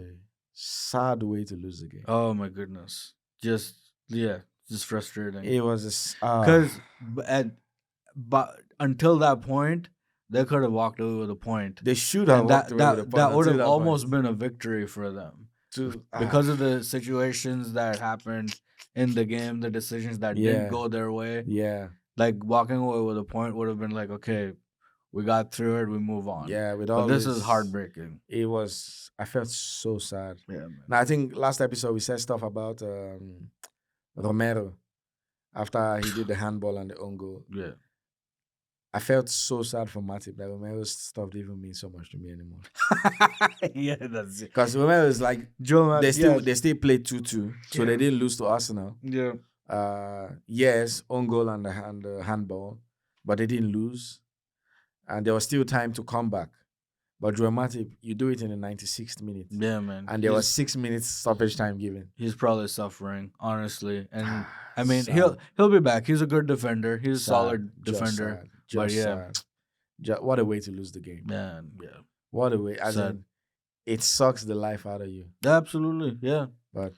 A: sad way to lose the game.
B: Oh my goodness. Just frustrating.
A: It was
B: Because but until that point, they could have walked away with a point,
A: they should have
B: and
A: walked away with a point
B: that would
A: until
B: have
A: that
B: almost
A: point.
B: been a victory for them
A: To
B: because of the situations that happened in the game, the decisions that didn't
A: Yeah.
B: go their way.
A: yeah,
B: Like walking away with a point would have been like, okay, we got through it, we move on.
A: yeah. With
B: But
A: all
B: this
A: this,
B: is heartbreaking.
A: it was. I felt so sad.
B: Yeah, man.
A: Now I think last episode we said stuff about Romero after he did the handball and the own goal.
B: Yeah.
A: I felt so sad for Matip that Romero's stuff didn't even mean so much to me anymore.
B: Yeah, that's it.
A: Because Romero is like
B: Joe,
A: they still played 2-2, so
B: Yeah.
A: they didn't lose to Arsenal.
B: Yeah.
A: Yes, own goal and the handball, but they didn't lose, and there was still time to come back. But dramatic, you do it in the 96th minute,
B: Yeah, man.
A: and there was 6 minutes stoppage time given.
B: He's probably suffering, honestly. And I
A: Sad.
B: mean, he'll be back. He's a good defender. He's a
A: Sad.
B: solid
A: Just
B: defender.
A: sad.
B: But
A: Just
B: yeah.
A: sad. What a way to lose the game.
B: Man, yeah.
A: What a way. As
B: Sad.
A: in, it sucks the life out of you.
B: Absolutely, yeah.
A: But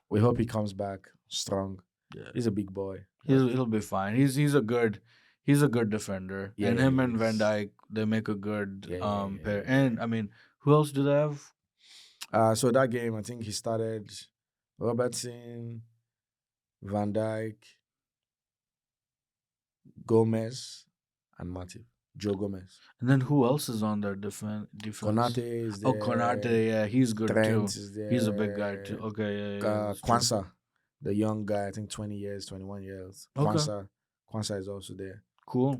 A: we hope he comes back strong.
B: Yeah.
A: He's a big boy.
B: He'll be fine. He's a good defender.
A: Yeah,
B: and
A: yeah,
B: him
A: he
B: and Van
A: is.
B: Dijk, they make a good
A: Yeah,
B: pair.
A: yeah.
B: And I mean, who else do they have?
A: So that game, I think he started Robertson, Van Dijk, Gomez, and Matip. Joe Gomez.
B: And then who else is on their defense?
A: Konate is there.
B: Oh, Konate, yeah, he's good
A: Trent
B: too.
A: is there.
B: He's a big guy too. Okay, yeah. That's true.
A: Kwanzaa, the young guy, I think 20 years, 21 years.
B: Okay.
A: Kwanzaa is also there.
B: Cool.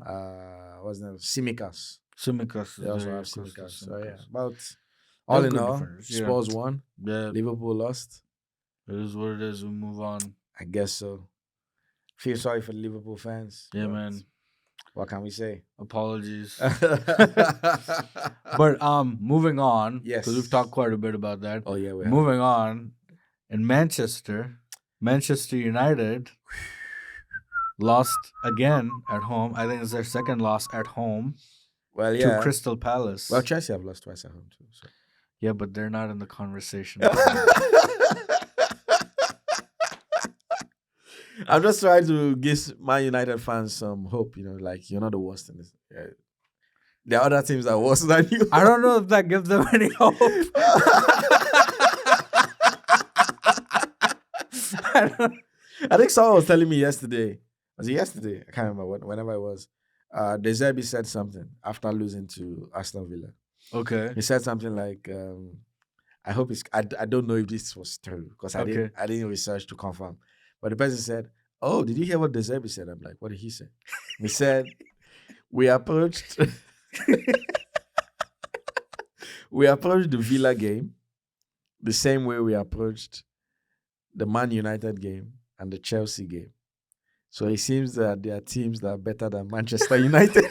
A: What's the name? Simikas.
B: Simikas.
A: They also
B: there,
A: have
B: of course,
A: Simikas. So
B: Tsimikas.
A: yeah, but all
B: They're
A: in
B: good
A: all,
B: defenders, yeah.
A: Spurs won.
B: Yeah,
A: Liverpool lost.
B: it is what it is. We move on.
A: I guess so. Feel sorry for the Liverpool fans.
B: Yeah,
A: but
B: man.
A: What can we say?
B: Apologies. But moving on.
A: Yes.
B: Because we've talked quite a bit about that.
A: Oh yeah, we have.
B: Moving on. In Manchester United lost again at home. I think it's their second loss at home
A: Well, yeah.
B: to Crystal Palace.
A: Well, Chelsea have lost twice at home too. So.
B: Yeah, but they're not in the conversation.
A: I'm just trying to give Man United fans some hope. Like you're not the worst in this. Yeah. There are other teams that are worse than you.
B: I don't know if that gives them any hope.
A: I think someone was telling me yesterday. Was it yesterday? I can't remember. Whenever it was. De Zerbi said something after losing to Aston Villa.
B: Okay.
A: He said something like, "I hope it's." I don't know if this was true because I didn't research to confirm. But the person said, "Oh, did you hear what De Zerbi said?" I'm like, "What did he say?" He said, "We approached." We approached the Villa game the same way we approached the Man United game and the Chelsea game. So it seems that there are teams that are better than Manchester United.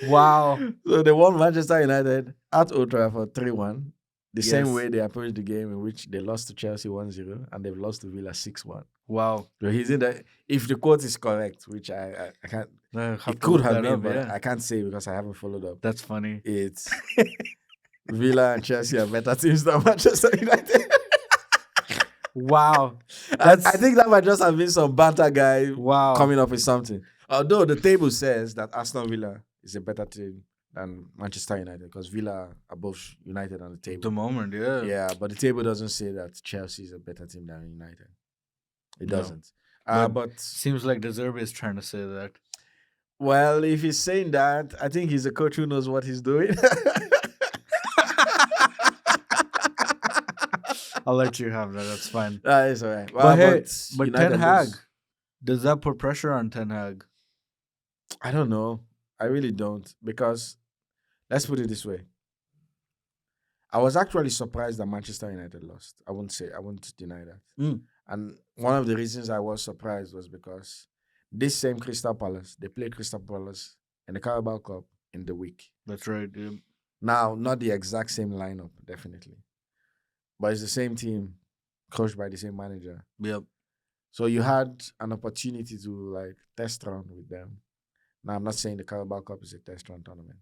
B: Wow.
A: So they won Manchester United at Old Trafford 3-1. The same
B: Yes.
A: way they approached the game in which they lost to Chelsea 1-0 and they've lost to Villa 6-1.
B: Wow.
A: So he's in the, if the quote is correct, which I can't,
B: Have
A: it
B: to
A: could
B: look
A: have
B: that
A: been,
B: up,
A: but
B: yeah.
A: I can't say because I haven't followed up.
B: That's funny.
A: It's Villa and Chelsea are better teams than Manchester United.
B: Wow.
A: I think that might just have been some banter guy
B: Wow.
A: coming up with something. Although the table says that Aston Villa is a better team than Manchester United because Villa are above United on the
B: At
A: table.
B: the moment, yeah.
A: Yeah, but the table doesn't say that Chelsea is a better team than United. It
B: No.
A: doesn't.
B: But-
A: But
B: Seems like De Zerbi is trying to say that.
A: well, if he's saying that, I think he's a coach who knows what he's doing.
B: I'll let you have that. That's fine.
A: It's all right.
B: But hey, but
A: United
B: Ten Hag,
A: lose.
B: does that put pressure on Ten Hag?
A: I don't know. I really don't. Because let's put it this way. I was actually surprised that Manchester United lost. I won't deny that.
B: Mm.
A: And one of the reasons I was surprised was because this same Crystal Palace, they played Crystal Palace in the Carabao Cup in the week.
B: That's right. Yeah.
A: Now, not the exact same lineup, definitely. But it's the same team, coached by the same manager.
B: Yep.
A: So you had an opportunity to like test run with them. Now I'm not saying the Carabao Cup is a test run tournament,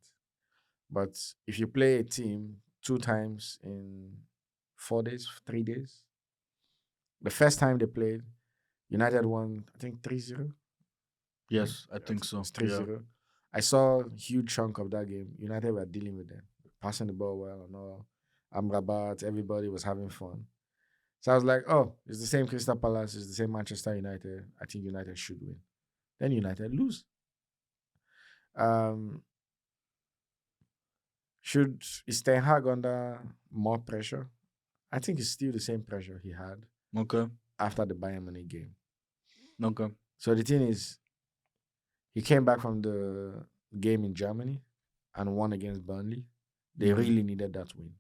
A: but if you play a team 2 times in 4 days, 3 days, the first time they played, United won, I think 3-0. Right?
B: Yes, I
A: I
B: think
A: think it
B: so.
A: was
B: Yeah.
A: 3-0. I saw a huge chunk of that game. United were dealing with them, passing the ball well and all. Amrabat, everybody was having fun. So I was like, oh, it's the same Crystal Palace, it's the same Manchester United. I think United should win. Then United lose. Um, is Ten Hag under more pressure? I think it's still the same pressure he had
B: Okay.
A: after the Bayern Munich game.
B: Okay.
A: So the thing is, he came back from the game in Germany and won against Burnley. They
B: Mhm.
A: really needed that win.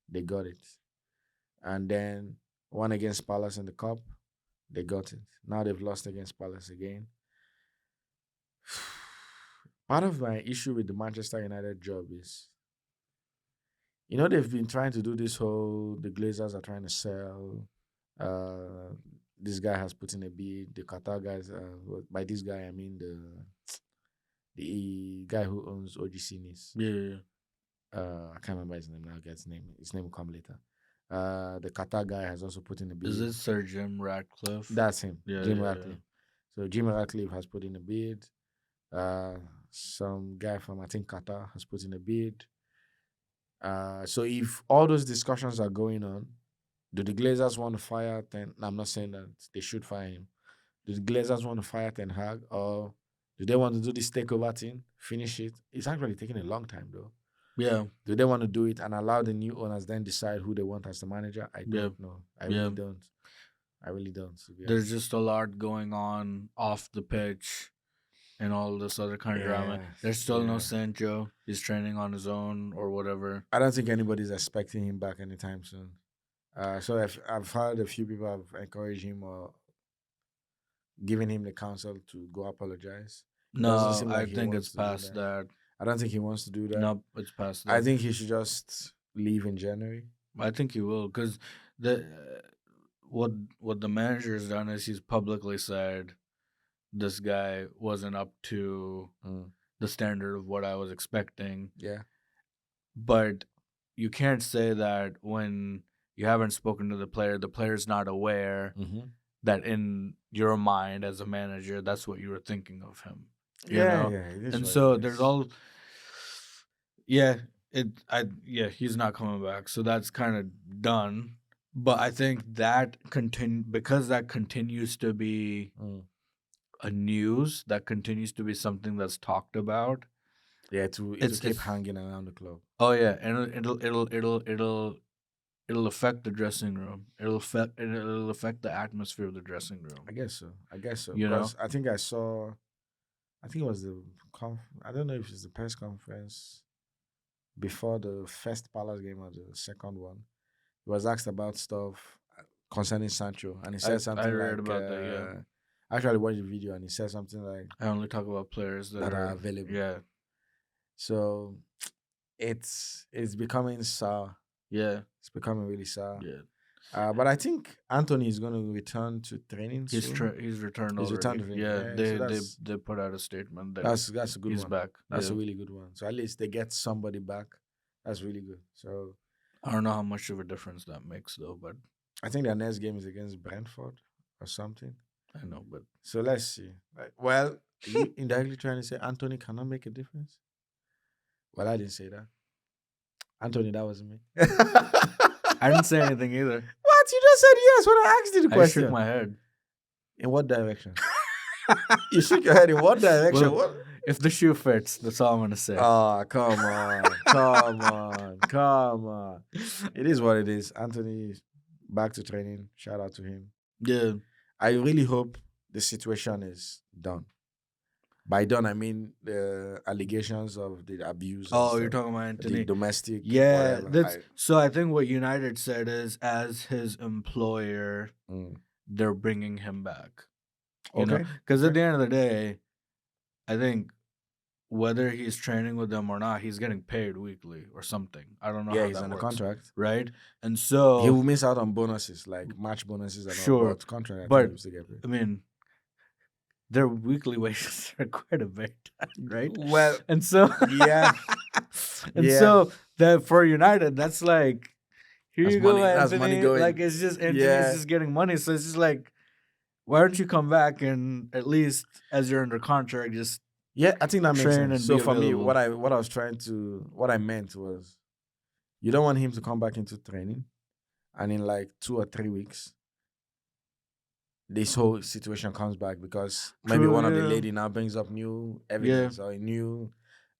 A: They got it. And then won against Palace in the cup. They got it. Now they've lost against Palace again. Part of my issue with the Manchester United job is, they've been trying to do this whole the Glazers are trying to sell. Uh, this guy has put in a bid. The Qatar guys, by this guy I mean the guy who owns OGC Nice.
B: Yeah.
A: I can't remember his name now. I'll get his name. His name will come later. The Qatar guy has also put in a
B: Is
A: bid.
B: it Sir Jim Ratcliffe?
A: That's him,
B: Yeah.
A: Jim
B: Yeah.
A: Ratcliffe. So Jim Ratcliffe has put in a bid. Some guy from I think Qatar has put in a bid. So if all those discussions are going on, do the Glazers want to fire Ten? I'm not saying that they should fire him. Do the Glazers want to fire Ten Hag, or do they want to do this takeover thing, finish it? It's actually taking a long time though.
B: Yeah.
A: Do they want to do it and allow the new owners then decide who they want as the manager? I
B: Yeah.
A: don't know. I
B: Yeah.
A: really don't. I really don't. To be
B: There's
A: honest.
B: just a lot going on off the pitch and all this other kind of drama.
A: Yeah,
B: There's still no
A: yeah.
B: Sancho. He's training on his own or whatever.
A: I don't think anybody's expecting him back anytime soon. So I've heard a few people have encouraged him or given him the counsel to go apologize. It doesn't
B: No,
A: seem
B: I
A: like he
B: think it's
A: wants to do
B: past
A: that.
B: that.
A: I don't think he wants to do that.
B: Nope, it's past
A: I
B: that.
A: think he should just leave in January.
B: I think he will because the what the manager's done is he's publicly said this guy wasn't up to the standard of what I was expecting.
A: Yeah.
B: But you can't say that when you haven't spoken to the player's not aware that in your mind as a manager, that's what you were thinking of him. You
A: Yeah,
B: know?
A: yeah. It is
B: And
A: what
B: so
A: it
B: there's
A: is.
B: all he's not coming back. So that's kind of done. But I think that because that continues to be a news, that continues to be something that's talked about.
A: Yeah, it'll keep hanging around the club.
B: Oh yeah, and it'll affect the dressing room. It'll affect the atmosphere of the dressing room.
A: I guess so.
B: You know?
A: Because I think it was I don't know if it's the press conference before the first Palace game or the second one. He was asked about stuff concerning Sancho, and he said something
B: I read
A: like,
B: about that. Yeah,
A: I actually watched the video, and he said something like,
B: I only talk about players that
A: are available.
B: Yeah,
A: So it's becoming sour.
B: yeah,
A: It's becoming really sour.
B: yeah.
A: But I think Anthony is going to return to training
B: He's
A: soon.
B: he's returned
A: He's
B: already.
A: returned to training.
B: Yeah,
A: So
B: they put out a statement that
A: that's a good
B: he's
A: one.
B: back.
A: That's a really good one. So at least they get somebody back. That's really good. So
B: I don't know how much of a difference that makes though, but
A: I think their next game is against Brentford or something.
B: I know, but
A: So let's see. Well, you indirectly trying to say Anthony cannot make a difference? Well, I didn't say that. Anthony, that wasn't me.
B: I didn't say anything either.
A: What? You just said yes when I asked you the
B: I
A: question.
B: shook my head.
A: In what direction? You shook your head in what direction?
B: Well, if the shoe fits, that's all I'm gonna say.
A: Oh, come on. Come on. Come on. It is what it is. Anthony back to training. Shout out to him.
B: Yeah.
A: I really hope the situation is done. By done, I mean the allegations of the abuse.
B: Oh, you're talking about Anthony.
A: The domestic.
B: Yeah,
A: whatever.
B: so I think what United said is, as his employer, they're bringing him back. You know, because at the end of the day, I think whether he's training with them or not, he's getting paid weekly or something. I don't know
A: Yeah,
B: how
A: he's
B: that
A: on a
B: works,
A: contract.
B: right? And
A: He
B: so,
A: will miss out on bonuses, like match bonuses and all,
B: sure,
A: but contract, I think he
B: but
A: will still get paid.
B: I mean, their weekly wages are quite a bit, right?
A: Well,
B: And so,
A: yeah,
B: and
A: yeah.
B: so that for United, that's like, here
A: That's
B: you go,
A: money. That's money
B: Anthony. Like
A: going.
B: it's just Anthony's
A: Yeah,
B: just getting money, so it's just like, why don't you come back and at least as you're under contract, just
A: yeah. I think that makes
B: train
A: sense.
B: and be
A: So for me,
B: available?
A: what I meant was, you don't want him to come back into training, and in like 2 or 3 weeks, this whole situation comes back because maybe
B: True,
A: one of the
B: yeah,
A: lady now brings up new
B: yeah,
A: evidence or a new.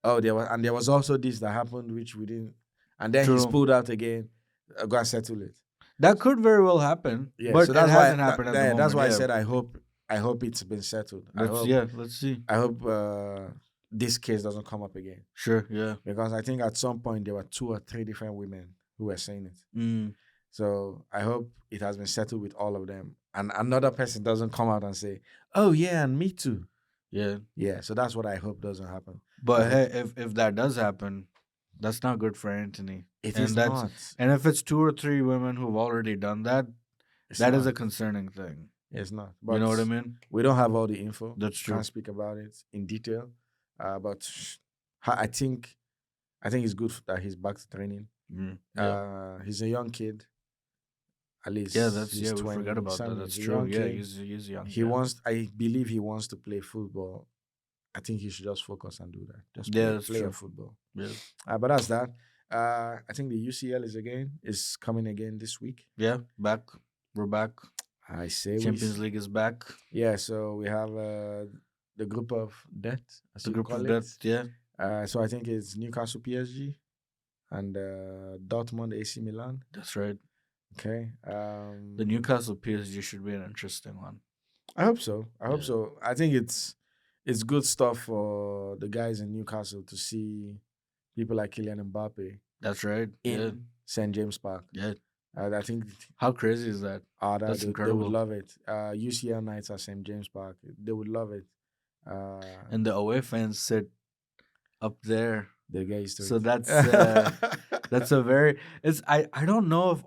A: Oh, there was also this that happened which we didn't, and then he's
B: true.
A: pulled out again. Go and settle it.
B: That could very well happen,
A: Yeah, so
B: but it
A: that's why
B: hasn't happened at the
A: that's
B: moment.
A: why I
B: Yeah,
A: said I hope it's been settled.
B: let's see.
A: I hope this case doesn't come up again,
B: Sure, yeah.
A: because I think at some point there were 2 or 3 different women who were saying it.
B: Mm,
A: So I hope it has been settled with all of them, and another person doesn't come out and say, "Oh yeah, and me too."
B: yeah.
A: Yeah, so that's what I hope doesn't happen.
B: But
A: But
B: hey, if that does happen, that's not good for Anthony.
A: it is
B: And that's
A: not.
B: and if it's 2 or 3 women who've already done that,
A: It's
B: that is
A: not.
B: a concerning thing.
A: It's not.
B: You
A: But
B: know what I mean?
A: we don't have all the info.
B: That's true.
A: Can't speak about it in detail. But I think it's good that he's back to training.
B: Yeah.
A: He's a young kid. At least
B: Yeah,
A: he's
B: we
A: 20
B: forgot about that.
A: something.
B: That's
A: He's a
B: true.
A: young
B: Yeah,
A: kid.
B: he's young.
A: He wants. I believe he wants to play football. I think he should just focus and do that. Just
B: Yeah,
A: play,
B: that's
A: play
B: true.
A: your football.
B: Yeah.
A: But that's that. I think the UCL is coming again this week.
B: Yeah, back. We're back.
A: I say
B: Champions League is back.
A: Yeah, so we have the group of death, as
B: The
A: you
B: group
A: call
B: of
A: it.
B: death, yeah.
A: So I think it's Newcastle PSG and Dortmund AC Milan.
B: That's right.
A: Okay.
B: The Newcastle PSG should be an interesting one.
A: I hope so.
B: Yeah.
A: So. I think it's good stuff for the guys in Newcastle to see people like Kylian Mbappe
B: That's right.
A: in St. James Park.
B: Yeah.
A: I think
B: How crazy is that? That's
A: they
B: incredible.
A: would love it. UCL nights at St. James Park. They would love it.
B: And the away fans sit up there.
A: They get used to
B: So
A: it.
B: that's a very I don't know if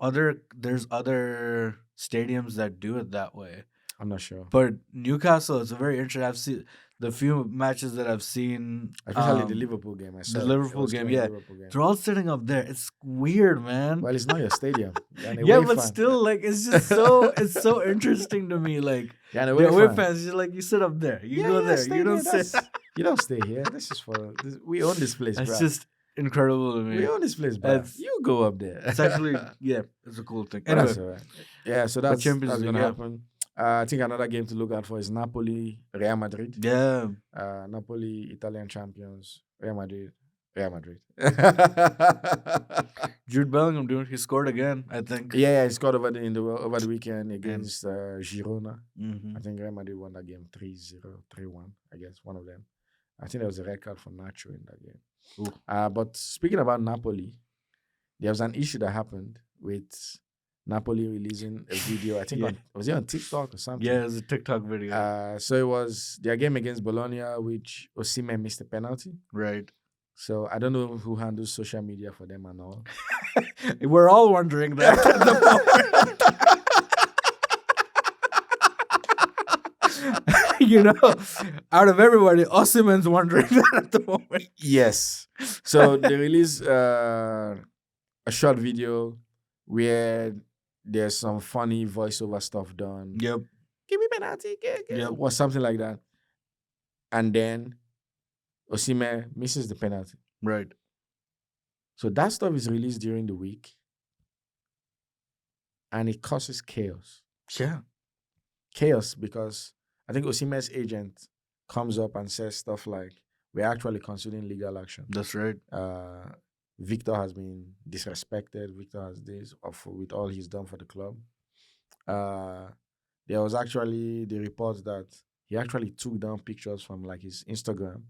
B: there's other stadiums that do it that way.
A: I'm not sure.
B: But Newcastle, it's a very interesting. I've seen the few matches that I've seen.
A: Especially the Liverpool game.
B: The Liverpool game, yeah. They're all sitting up there. It's weird, man.
A: Well, it's not your stadium.
B: Yeah, but still, like, it's just it's so interesting to me. Like, the away fans, you sit up there. You go there. You don't sit.
A: You don't stay here. This is we own this place, bro.
B: It's just incredible to me.
A: We own this place, bro. You go up there.
B: It's actually, it's a cool thing. Anyway,
A: that's all right. Yeah, so that's going to happen. I think another game to look out for is Napoli, Real Madrid.
B: Yeah.
A: Napoli, Italian champions. Real Madrid.
B: Jude Bellingham, dude, he scored again, I think.
A: Yeah, he scored over the weekend against Girona.
B: Mm-hmm.
A: I think Real Madrid won that game 3-0, 3-1, I guess, one of them. I think there was a red card for Nacho in that game. But speaking about Napoli, there was an issue that happened with Napoli releasing a video. I think was it on TikTok or something?
B: Yeah, it was a TikTok video.
A: So it was their game against Bologna, which Osimhen missed a penalty.
B: Right.
A: So I don't know who handles social media for them and all.
B: We're all wondering that at the moment. Out of everybody, Osimhen's wondering that at the moment.
A: Yes. So they released a short video where there's some funny voiceover stuff done.
B: Yep.
A: Give me penalty. Yep. Or something like that. And then Osimhen misses the penalty.
B: Right.
A: So that stuff is released during the week. And it causes chaos.
B: Yeah.
A: Chaos because I think Osimhen's agent comes up and says stuff like, we're actually considering legal action.
B: That's right.
A: Victor has been disrespected. Victor has this with all he's done for the club. There was actually the report that he actually took down pictures from like his Instagram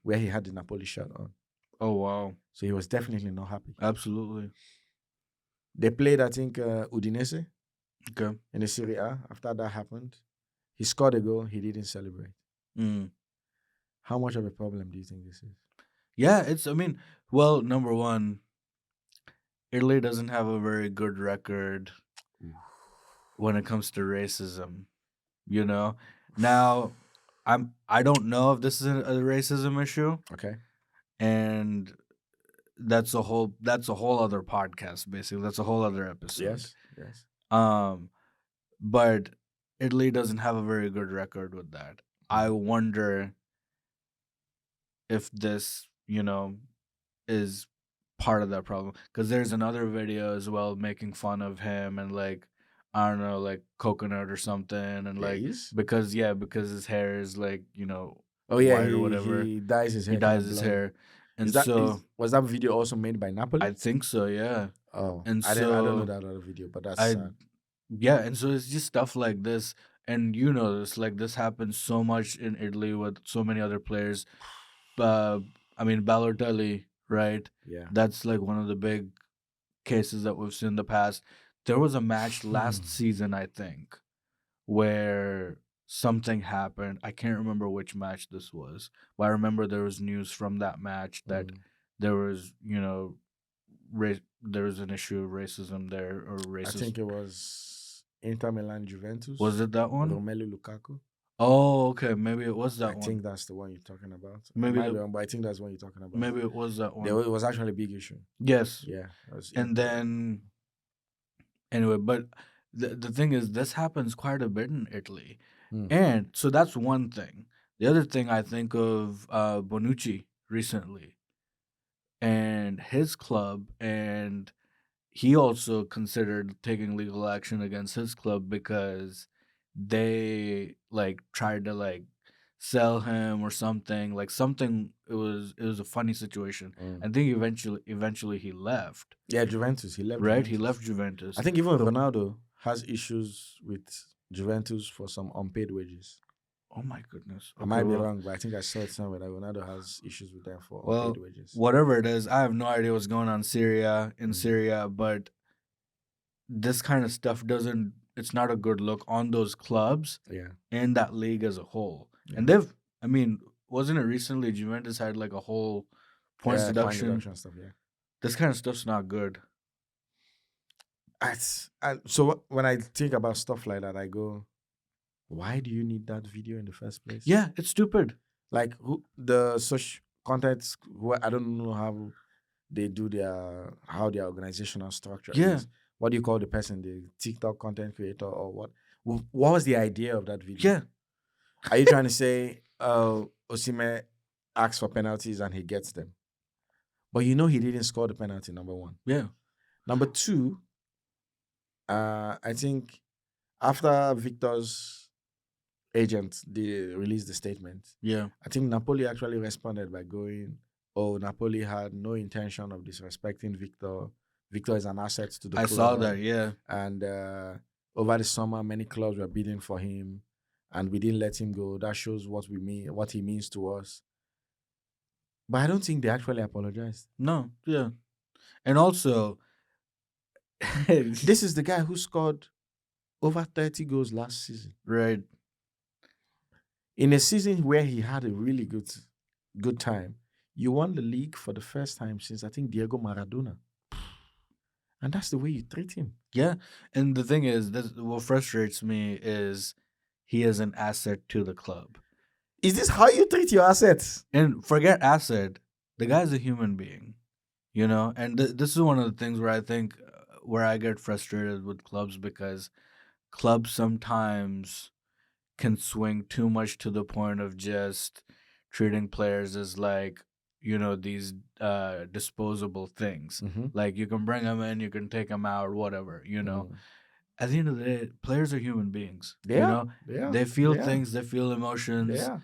A: where he had the Napoli shirt on.
B: Oh, wow.
A: So he was definitely not happy.
B: Absolutely.
A: They played, I think, Udinese
B: in
A: the Serie A. After that happened, he scored a goal. He didn't celebrate. How much of a problem do you think this is?
B: Yeah, I mean, well, number one, Italy doesn't have a very good record when it comes to racism, you know? Now, I don't know if this is a racism issue,
A: Okay.
B: and that's a whole other podcast basically. That's a whole other episode.
A: Yes. Yes.
B: Um but Italy doesn't have a very good record with that. I wonder if this, is part of that problem, because there's another video as well making fun of him and like, I don't know, like coconut or something, and
A: There
B: like
A: is.
B: because his hair is like,
A: Oh yeah,
B: white or
A: he
B: whatever.
A: he dyes his
B: He
A: hair kind
B: dyes
A: of
B: his
A: blonde.
B: hair, and so
A: Was that video also made by
B: I
A: Napoli?
B: think so, yeah.
A: Oh,
B: And
A: I don't know
B: so
A: that other video, but that's
B: I
A: sad.
B: yeah, and so it's just stuff like this, and this, like, this happens so much in Italy with so many other players. Uh, I mean, Balotelli, right?
A: Yeah.
B: That's like one of the big cases that we've seen in the past. There was a match
A: Hmm.
B: last season, I think, where something happened. I can't remember which match this was, but I remember there was news from that match that
A: Mm.
B: there was, there was an issue of racism there, or
A: I
B: racist.
A: think it was Inter Milan Juventus.
B: Was it that one?
A: Romelu Lukaku.
B: Oh, okay. Maybe it was
A: I
B: that one.
A: think that's the one you're talking about. I
B: Maybe
A: might
B: the
A: be wrong, but I think that's the one you're talking about.
B: maybe it was that
A: There
B: one.
A: it was actually a big issue.
B: Yes.
A: Yeah. It was
B: And then anyway, but the thing is, this happens quite a bit in Italy,
A: Hmm.
B: and so that's one thing. The other thing, I think of Bonucci recently and his club, and he also considered taking legal action against his club because they like tried to like sell him or something, like something. It was a funny situation.
A: Mm.
B: I think eventually he left,
A: Yeah, Juventus. He left
B: right? He
A: Juventus.
B: left Juventus.
A: I think even Ronaldo has issues with Juventus for some unpaid wages.
B: Oh my goodness.
A: I
B: Okay,
A: might be
B: well,
A: wrong, but I think I saw it somewhere that Ronaldo has issues with them for
B: well,
A: unpaid wages.
B: whatever it is, I have no idea what's going on in
A: Mm.
B: Syria, but this kind of stuff doesn't. It's not a good look on those clubs
A: Yeah.
B: and that league as a whole.
A: Yeah.
B: And I mean, wasn't it recently Juventus had like a whole points
A: Yeah, point
B: deduction?
A: deduction stuff. Yeah.
B: This kind of stuff's not good.
A: So when I think about stuff like that, I go, why do you need that video in the first place?
B: Yeah, it's stupid.
A: Like the social content, I don't know how they do how their organizational structure
B: Yeah.
A: is. What do you call the person? The TikTok content creator or what? What was the idea of that video?
B: Yeah.
A: Are you trying to say Osimhen asks for penalties and he gets them? But he didn't score the penalty, number one.
B: Yeah.
A: Number two, I think after Victor's agent released the statement,
B: Yeah.
A: I think Napoli actually responded by going, "Oh, Napoli had no intention of disrespecting Victor. Victor is an asset to the club."
B: I saw that, yeah.
A: And over the summer, many clubs were bidding for him, and we didn't let him go. That shows what he means to us. But I don't think they actually apologized.
B: No, yeah. And also,
A: This is the guy who scored over 30 goals last season.
B: right.
A: In a season where he had a really good time, you won the league for the first time since I think Diego Maradona. And that's the way you treat him.
B: Yeah. And the thing is, what frustrates me is he is an asset to the club.
A: Is this how you treat your assets?
B: And forget asset, the guy's a human being, And this is one of the things where I think where I get frustrated with clubs, because clubs sometimes can swing too much to the point of just treating players as like, these disposable things.
A: Mm-hmm.
B: Like, you can bring them in, you can take them out, whatever.
A: Mm.
B: At the end of the day, players are human beings.
A: Yeah.
B: They feel things, they feel emotions.
A: Yeah.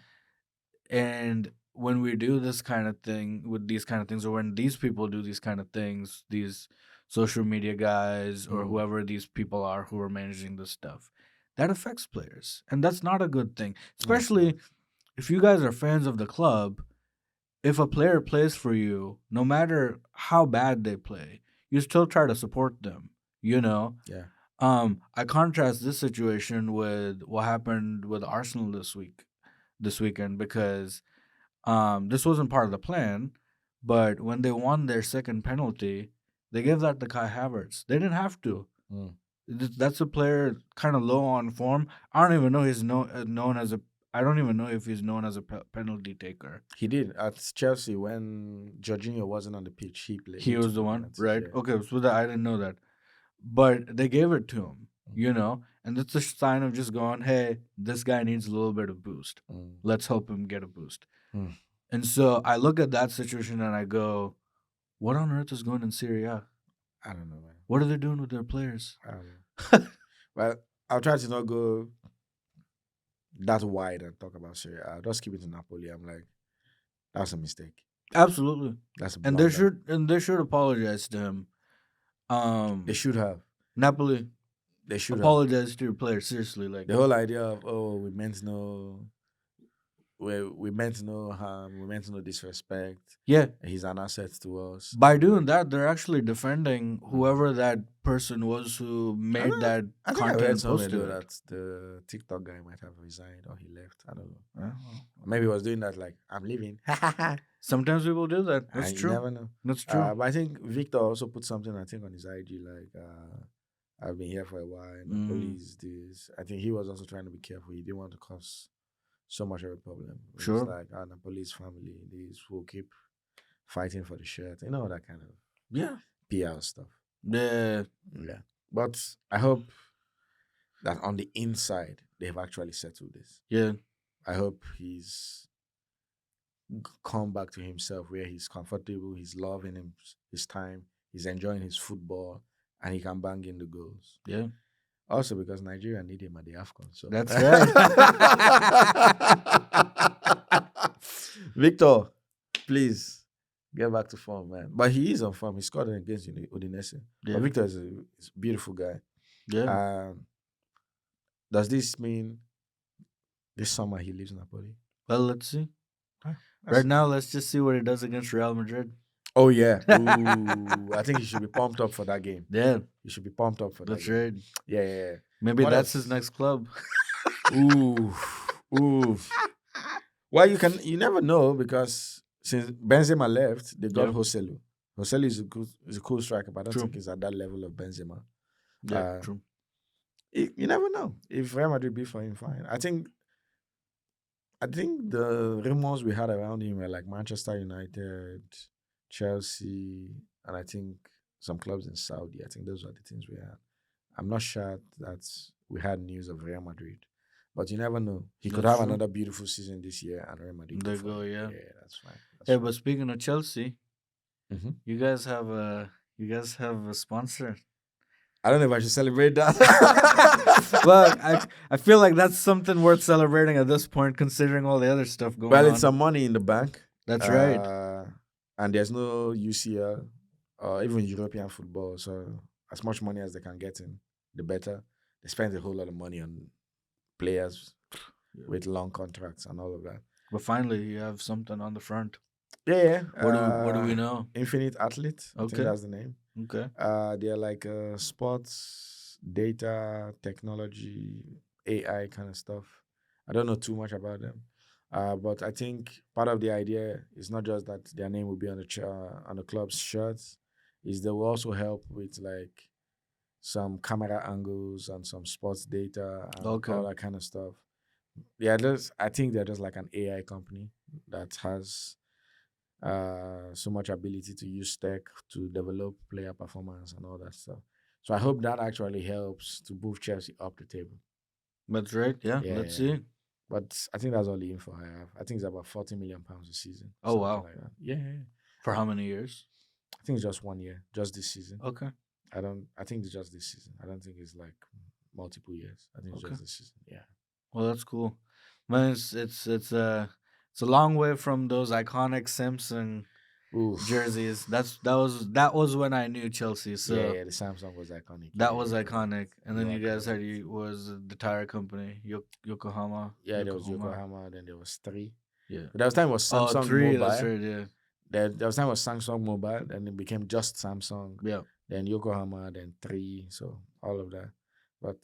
B: And when we do this kind of thing with these kind of things, or when these people do these kind of things, these social media guys or whoever these people are who are managing this stuff, that affects players. And that's not a good thing. Especially if you guys are fans of the club. If a player plays for you, no matter how bad they play, you still try to support them,
A: Yeah.
B: I contrast this situation with what happened with Arsenal this weekend, because This wasn't part of the plan, but when they won their second penalty, they gave that to Kai Havertz. They didn't have to.
A: Mm.
B: That's a player kind of low on form. I don't even know known as a. I don't even know if he's known as a penalty taker.
A: He did at Chelsea when Jorginho wasn't on the pitch. He played.
B: He was
A: took
B: the one,
A: penalties,
B: right?
A: yeah.
B: Okay, so that I didn't know that, but they gave it to him, and that's a sign of just going, hey, this guy needs a little bit of boost.
A: Mm.
B: Let's help him get a boost.
A: Mm.
B: And so I look at that situation and I go, what on earth is going in Serie A?
A: I don't know, man.
B: What are they doing with their players?
A: I don't know. Well, I'll try to not go that wide and talk about Serie A. I'll just keep it to Napoli. I'm like, that's a mistake.
B: Absolutely.
A: That's a
B: And
A: blunder.
B: they should apologize to him.
A: They should have.
B: Napoli,
A: They should have.
B: apologize to your players. Seriously, like
A: The whole idea of we meant we meant no harm, we meant no disrespect.
B: yeah.
A: He's an asset to us.
B: By doing that, they're actually defending whoever that person was who made
A: don't-
B: that
A: I think I
B: content
A: read
B: and
A: somewhere
B: posted
A: though
B: it.
A: that the TikTok guy might have resigned or he left. I don't know.
B: Well,
A: Maybe he was doing that like I'm leaving.
B: sometimes people do that. That's
A: You
B: true.
A: never know.
B: That's true.
A: But I think Victor also put something I think on his IG like I've been here for a while and the police this. I think he was also trying to be careful. He didn't want to cause so much of a problem. It's
B: Sure.
A: like the police family, these who keep fighting for the shirt, that kind of
B: Yeah.
A: PR stuff.
B: Yeah.
A: Yeah. But I hope that on the inside they've actually settled this.
B: Yeah.
A: I hope he's come back to himself where he's comfortable, he's loving his time, he's enjoying his football, and he can bang in the goals.
B: Yeah.
A: Also because Nigeria need him at the AFCON. So
B: That's right.
A: Victor, please get back to form, man. But he is on form. He scored against Udinese.
B: Yeah.
A: But Victor is a beautiful guy.
B: Yeah.
A: Does this mean this summer he leaves Napoli?
B: Well, let's see. Right now, let's just see what he does against Real Madrid.
A: Oh yeah. Ooh, I think he should be pumped up for that game.
B: Yeah.
A: He should be pumped up for that
B: That's
A: game.
B: right.
A: Yeah.
B: Maybe
A: What
B: that's
A: else?
B: his next club.
A: Ooh. Well, you never know because since Benzema left, they got
B: Yeah.
A: Joselu. Joselu is a cool striker, but I don't
B: True.
A: think he's at that level of Benzema.
B: Yeah, true.
A: You never know. If Real Madrid beat for him, fine. I think the rumors we had around him were like Manchester United, Chelsea, and I think some clubs in Saudi. I think those were the things we had. I'm not sure that we had news of Real Madrid, but you never know. He could
B: That's
A: have
B: true.
A: another beautiful season this year, and Real Madrid.
B: There
A: for
B: go,
A: him.
B: yeah.
A: Yeah, that's fine.
B: Hey, but speaking of Chelsea,
A: Mhm.
B: you guys have a sponsor.
A: I don't know if I should celebrate that.
B: Well, I feel like that's something worth celebrating at this point, considering all the other stuff going on.
A: Well, it's some money in the bank.
B: That's right.
A: And there's no UCL or even European football. So as much money as they can get in, the better. They spend a whole lot of money on players with long contracts and all of that.
B: But finally, you have something on the front.
A: Yeah.
B: What do we know?
A: Infinite Athlete. I think
B: Okay.
A: that's the name.
B: Okay.
A: They're like sports, data, technology, AI kind of stuff. I don't know too much about them. But I think part of the idea is not just that their name will be on the club's shirts, is they will also help with like some camera angles and some sports data and
B: Okay.
A: all that kind of stuff. I think they're just like an AI company that has so much ability to use tech to develop player performance and all that stuff. So I hope that actually helps to move Chelsea up the table.
B: That's right. Yeah.
A: Yeah,
B: Let's
A: yeah.
B: see.
A: But I think that's all the info I have. I think it's about £40 million a season.
B: Oh,
A: something
B: wow.
A: like that. Yeah.
B: For how many years?
A: I think it's just 1 year, just this season.
B: Okay.
A: I think it's just this season. I don't think it's like multiple years. I think it's
B: Okay.
A: just this season. Yeah.
B: Well, that's cool. Man, it's a long way from those iconic Simpson
A: Oof.
B: jerseys. That was when I knew Chelsea. So
A: yeah, the Samsung was iconic.
B: that was iconic. And then
A: You
B: you
A: are
B: guys had
A: correct.
B: was the tire company, Yokohama.
A: Yeah, there was Yokohama, then there was 3.
B: Yeah.
A: But there was time it was Samsung
B: Oh, 3.
A: Mobile.
B: That's right. Yeah.
A: There was time it was Samsung Mobile, then it became just Samsung.
B: Yeah.
A: Then Yokohama, then 3. So all of that. But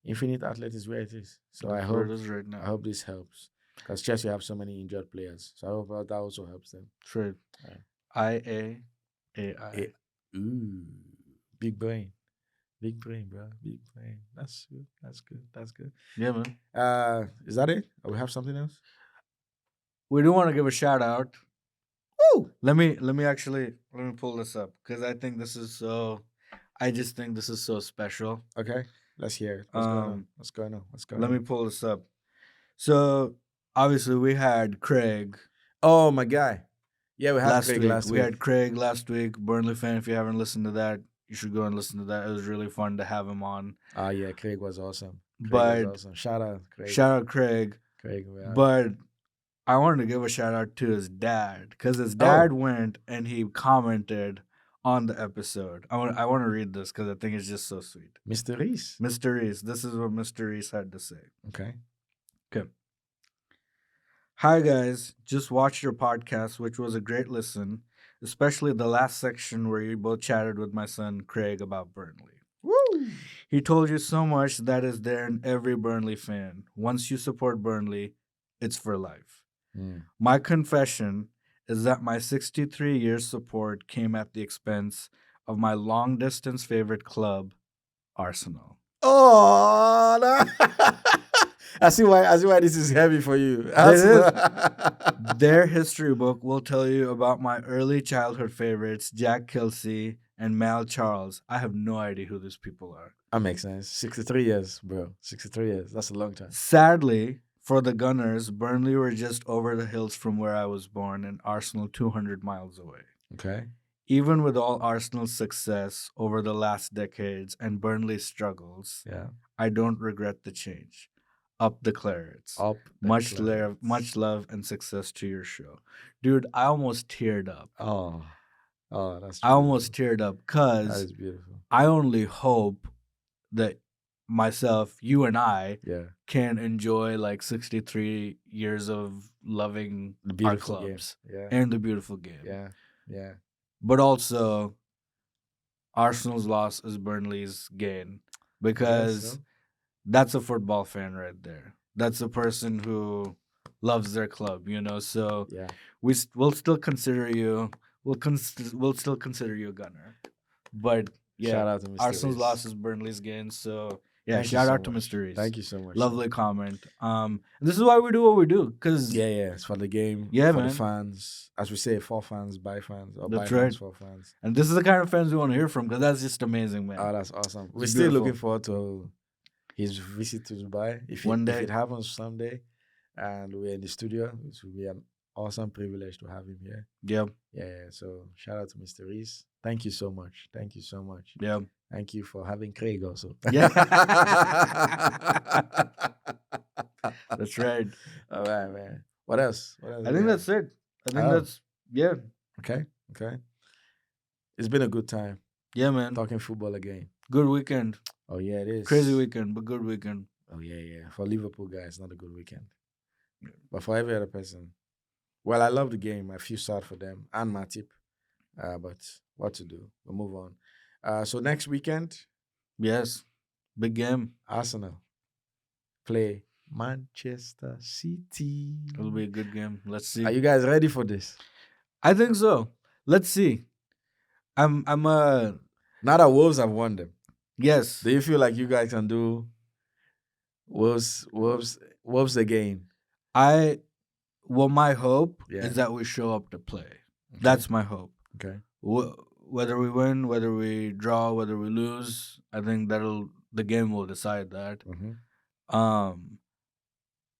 A: Infinite Athlete is where it is. So
B: That's
A: I
B: where
A: hope
B: it is right now.
A: I hope this helps. Because Chelsea have so many injured players. So I hope that also helps them.
B: True.
A: Yeah.
B: AI.
A: Eh, ooh, big brain. Big brain, bro. Big brain. That's good. That's good. That's good.
B: Yeah, man.
A: Is that it? Or we have something else?
B: We do want to give a shout out.
A: Woo!
B: Let me pull this up because I think this is so. I just think this is so special.
A: Okay. Let's hear it. What's going on?
B: Um,
A: What's going on? What's going
B: let me
A: on?
B: pull this up. So obviously we had Craig
A: Oh my guy. Yeah, we had
B: last
A: Craig
B: week.
A: last
B: We
A: week.
B: had Craig last week. Burnley fan. If you haven't listened to that, you should go and listen to that. It was really fun to have him on.
A: Ah, yeah, Craig was awesome. Craig was
B: But
A: awesome. Shout out, Craig.
B: shout out Craig.
A: Craig, we are.
B: But I wanted to give a shout out to his dad because his
A: Oh.
B: dad went and he commented on the episode. I want to read this because I think it's just so sweet.
A: Mr. Reese.
B: Mr. Reese, this is what Mr. Reese had to say.
A: Okay.
B: Okay. Hi guys, just watched your podcast, which was a great listen, especially the last section where you both chatted with my son Craig about Burnley.
A: Woo!
B: He told you so much that is there in every Burnley fan. Once you support Burnley, it's for life.
A: Mm.
B: My confession is that my 63 years support came at the expense of my long distance favorite club, Arsenal.
A: Oh, no. I see why this is heavy for you.
B: Their history book will tell you about my early childhood favorites, Jack Kelsey and Mal Charles. I have no idea who these people are.
A: That makes sense. 63 years, bro. 63 years. That's a long time.
B: Sadly, for the Gunners, Burnley were just over the hills from where I was born and Arsenal 200 miles away.
A: Okay.
B: Even with all Arsenal's success over the last decades and Burnley's struggles,
A: Yeah.
B: I don't regret the change. Up the Clarets.
A: Up.
B: Much love and success to your show. Dude, I almost teared up.
A: Oh. Oh, that's
B: I almost teared up
A: That
B: because
A: is beautiful.
B: I only hope that myself, you and I,
A: Yeah.
B: can enjoy like 63 years of loving
A: The
B: our
A: beautiful game.
B: clubs
A: Yeah.
B: and the beautiful game.
A: Yeah. Yeah.
B: But also, Arsenal's loss is Burnley's gain because
A: so.
B: that's a football fan right there. That's a person who loves their club, you know. So
A: Yeah.
B: we'll still consider you. We'll still consider you a Gunner. But yeah,
A: Shout out to Mr.
B: Arsenal's
A: Reese.
B: loss is Burnley's gain. So yeah,
A: Thank you
B: shout
A: so
B: out to
A: much.
B: Mr. Reese.
A: Thank you so much.
B: Lovely comment. This is why we do what we do, cause
A: Yeah, yeah. It's for the game.
B: Yeah,
A: for
B: man.
A: the fans. As we say, for fans, by fans. Or
B: That's
A: by fans,
B: right.
A: for fans.
B: and this is the kind of fans we want to hear from, cause that's just amazing, man.
A: Oh, that's awesome. We're
B: It's
A: still
B: beautiful.
A: looking forward to his visit to Dubai. If
B: One
A: if
B: day.
A: it happens someday and we're in the studio, it will be an awesome privilege to have him here.
B: Yep,
A: Yeah, so shout out to Mr. Reese. Thank you so much. Thank you so much.
B: yep.
A: Thank you for having Craig also.
B: Yeah. That's right.
A: All right, man. What else? What else
B: I
A: do
B: think
A: we
B: that's it. I think
A: Oh.
B: that's yeah,
A: have? Okay. Okay. It's been a good time
B: yeah, man.
A: talking football again.
B: Good weekend,
A: Oh yeah, it is.
B: crazy weekend, but good weekend.
A: Oh yeah, yeah. For Liverpool guys, not a good weekend. But for every other person, well, I love the game. I feel sad for them and Matip. But what to do? We'll move on. So next weekend,
B: Yes, big game.
A: Arsenal play Manchester City.
B: It'll be a good game. Let's see.
A: Are you guys ready for this?
B: I think so. Let's see. I'm
A: Now that Wolves have won them,
B: yes.
A: do you feel like you guys can do Wolves again?
B: My hope
A: Yeah.
B: is that we show up to play.
A: Okay.
B: That's my hope.
A: Okay.
B: Whether we win, whether we draw, whether we lose, I think the game will decide that.
A: Mm-hmm.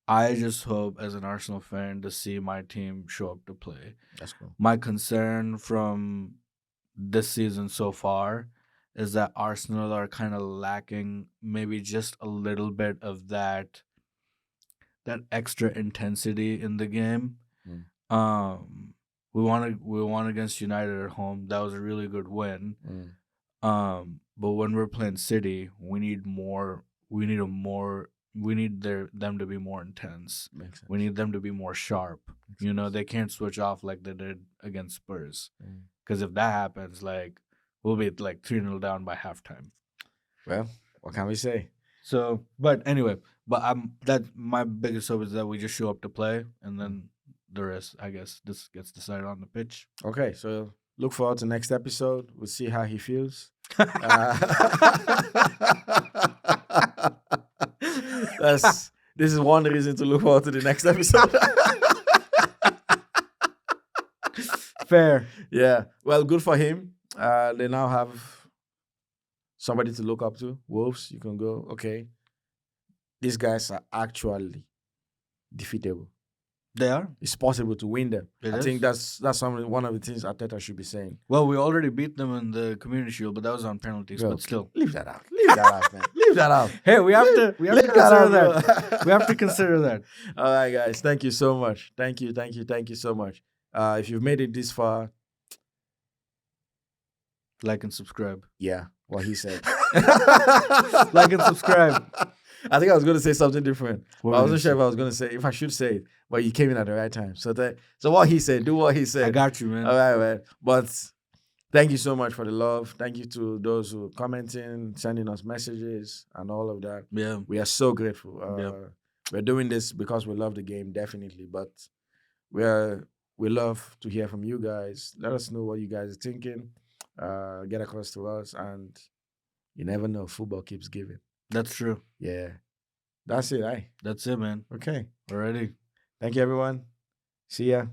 B: I just hope as an Arsenal fan to see my team show up to play.
A: That's cool.
B: My concern from this season so far is that Arsenal are kind of lacking maybe just a little bit of that extra intensity in the game. We won against United at home. That was a really good win. But when we're playing City, we need more. We need them to be more intense.
A: Makes sense.
B: We need them to be more sharp. You know, they can't switch off like they did against Spurs. Because if that happens, like we'll be like 3-0 down by halftime.
A: Well, what can we say?
B: So, but anyway, But that my biggest hope is that we just show up to play, and then the rest, I guess, this gets decided on the pitch.
A: Okay, so look forward to next episode. We'll see how he feels. This is one reason to look forward to the next episode.
B: Fair.
A: Yeah. Well, good for him. They now have somebody to look up to. Wolves, you can go, okay, these guys are actually defeatable.
B: They are.
A: It's possible to win them.
B: It
A: I
B: is.
A: think that's one of the things Arteta should be saying.
B: Well, we already beat them in the Community Shield, but that was on penalties.
A: Bro,
B: But still,
A: leave that out. Leave that out, man. Leave that out.
B: hey, we have to
A: Leave
B: consider
A: that
B: that.
A: out, bro.
B: We have to consider that.
A: All right, guys. Thank you so much. Thank you so much. If you've made it this far,
B: Like and subscribe.
A: yeah, what he said.
B: Like and subscribe.
A: I think I was going to say something different.
B: What
A: But I
B: were you
A: wasn't sure if
B: saying?
A: I was going to say, if I should say it, but you came in at the right time. So what he said, do what he said.
B: I got you, man.
A: All right, man. But thank you so much for the love. Thank you to those who are commenting, sending us messages, and all of that.
B: Yeah.
A: We are so grateful.
B: Yep.
A: We're doing this because we love the game, definitely. But we love to hear from you guys. Let us know what you guys are thinking. Get across to us, and you never know. Football keeps giving.
B: That's true.
A: Yeah. That's it, eh?
B: That's it, man.
A: Okay.
B: Already.
A: Thank you, everyone. See ya.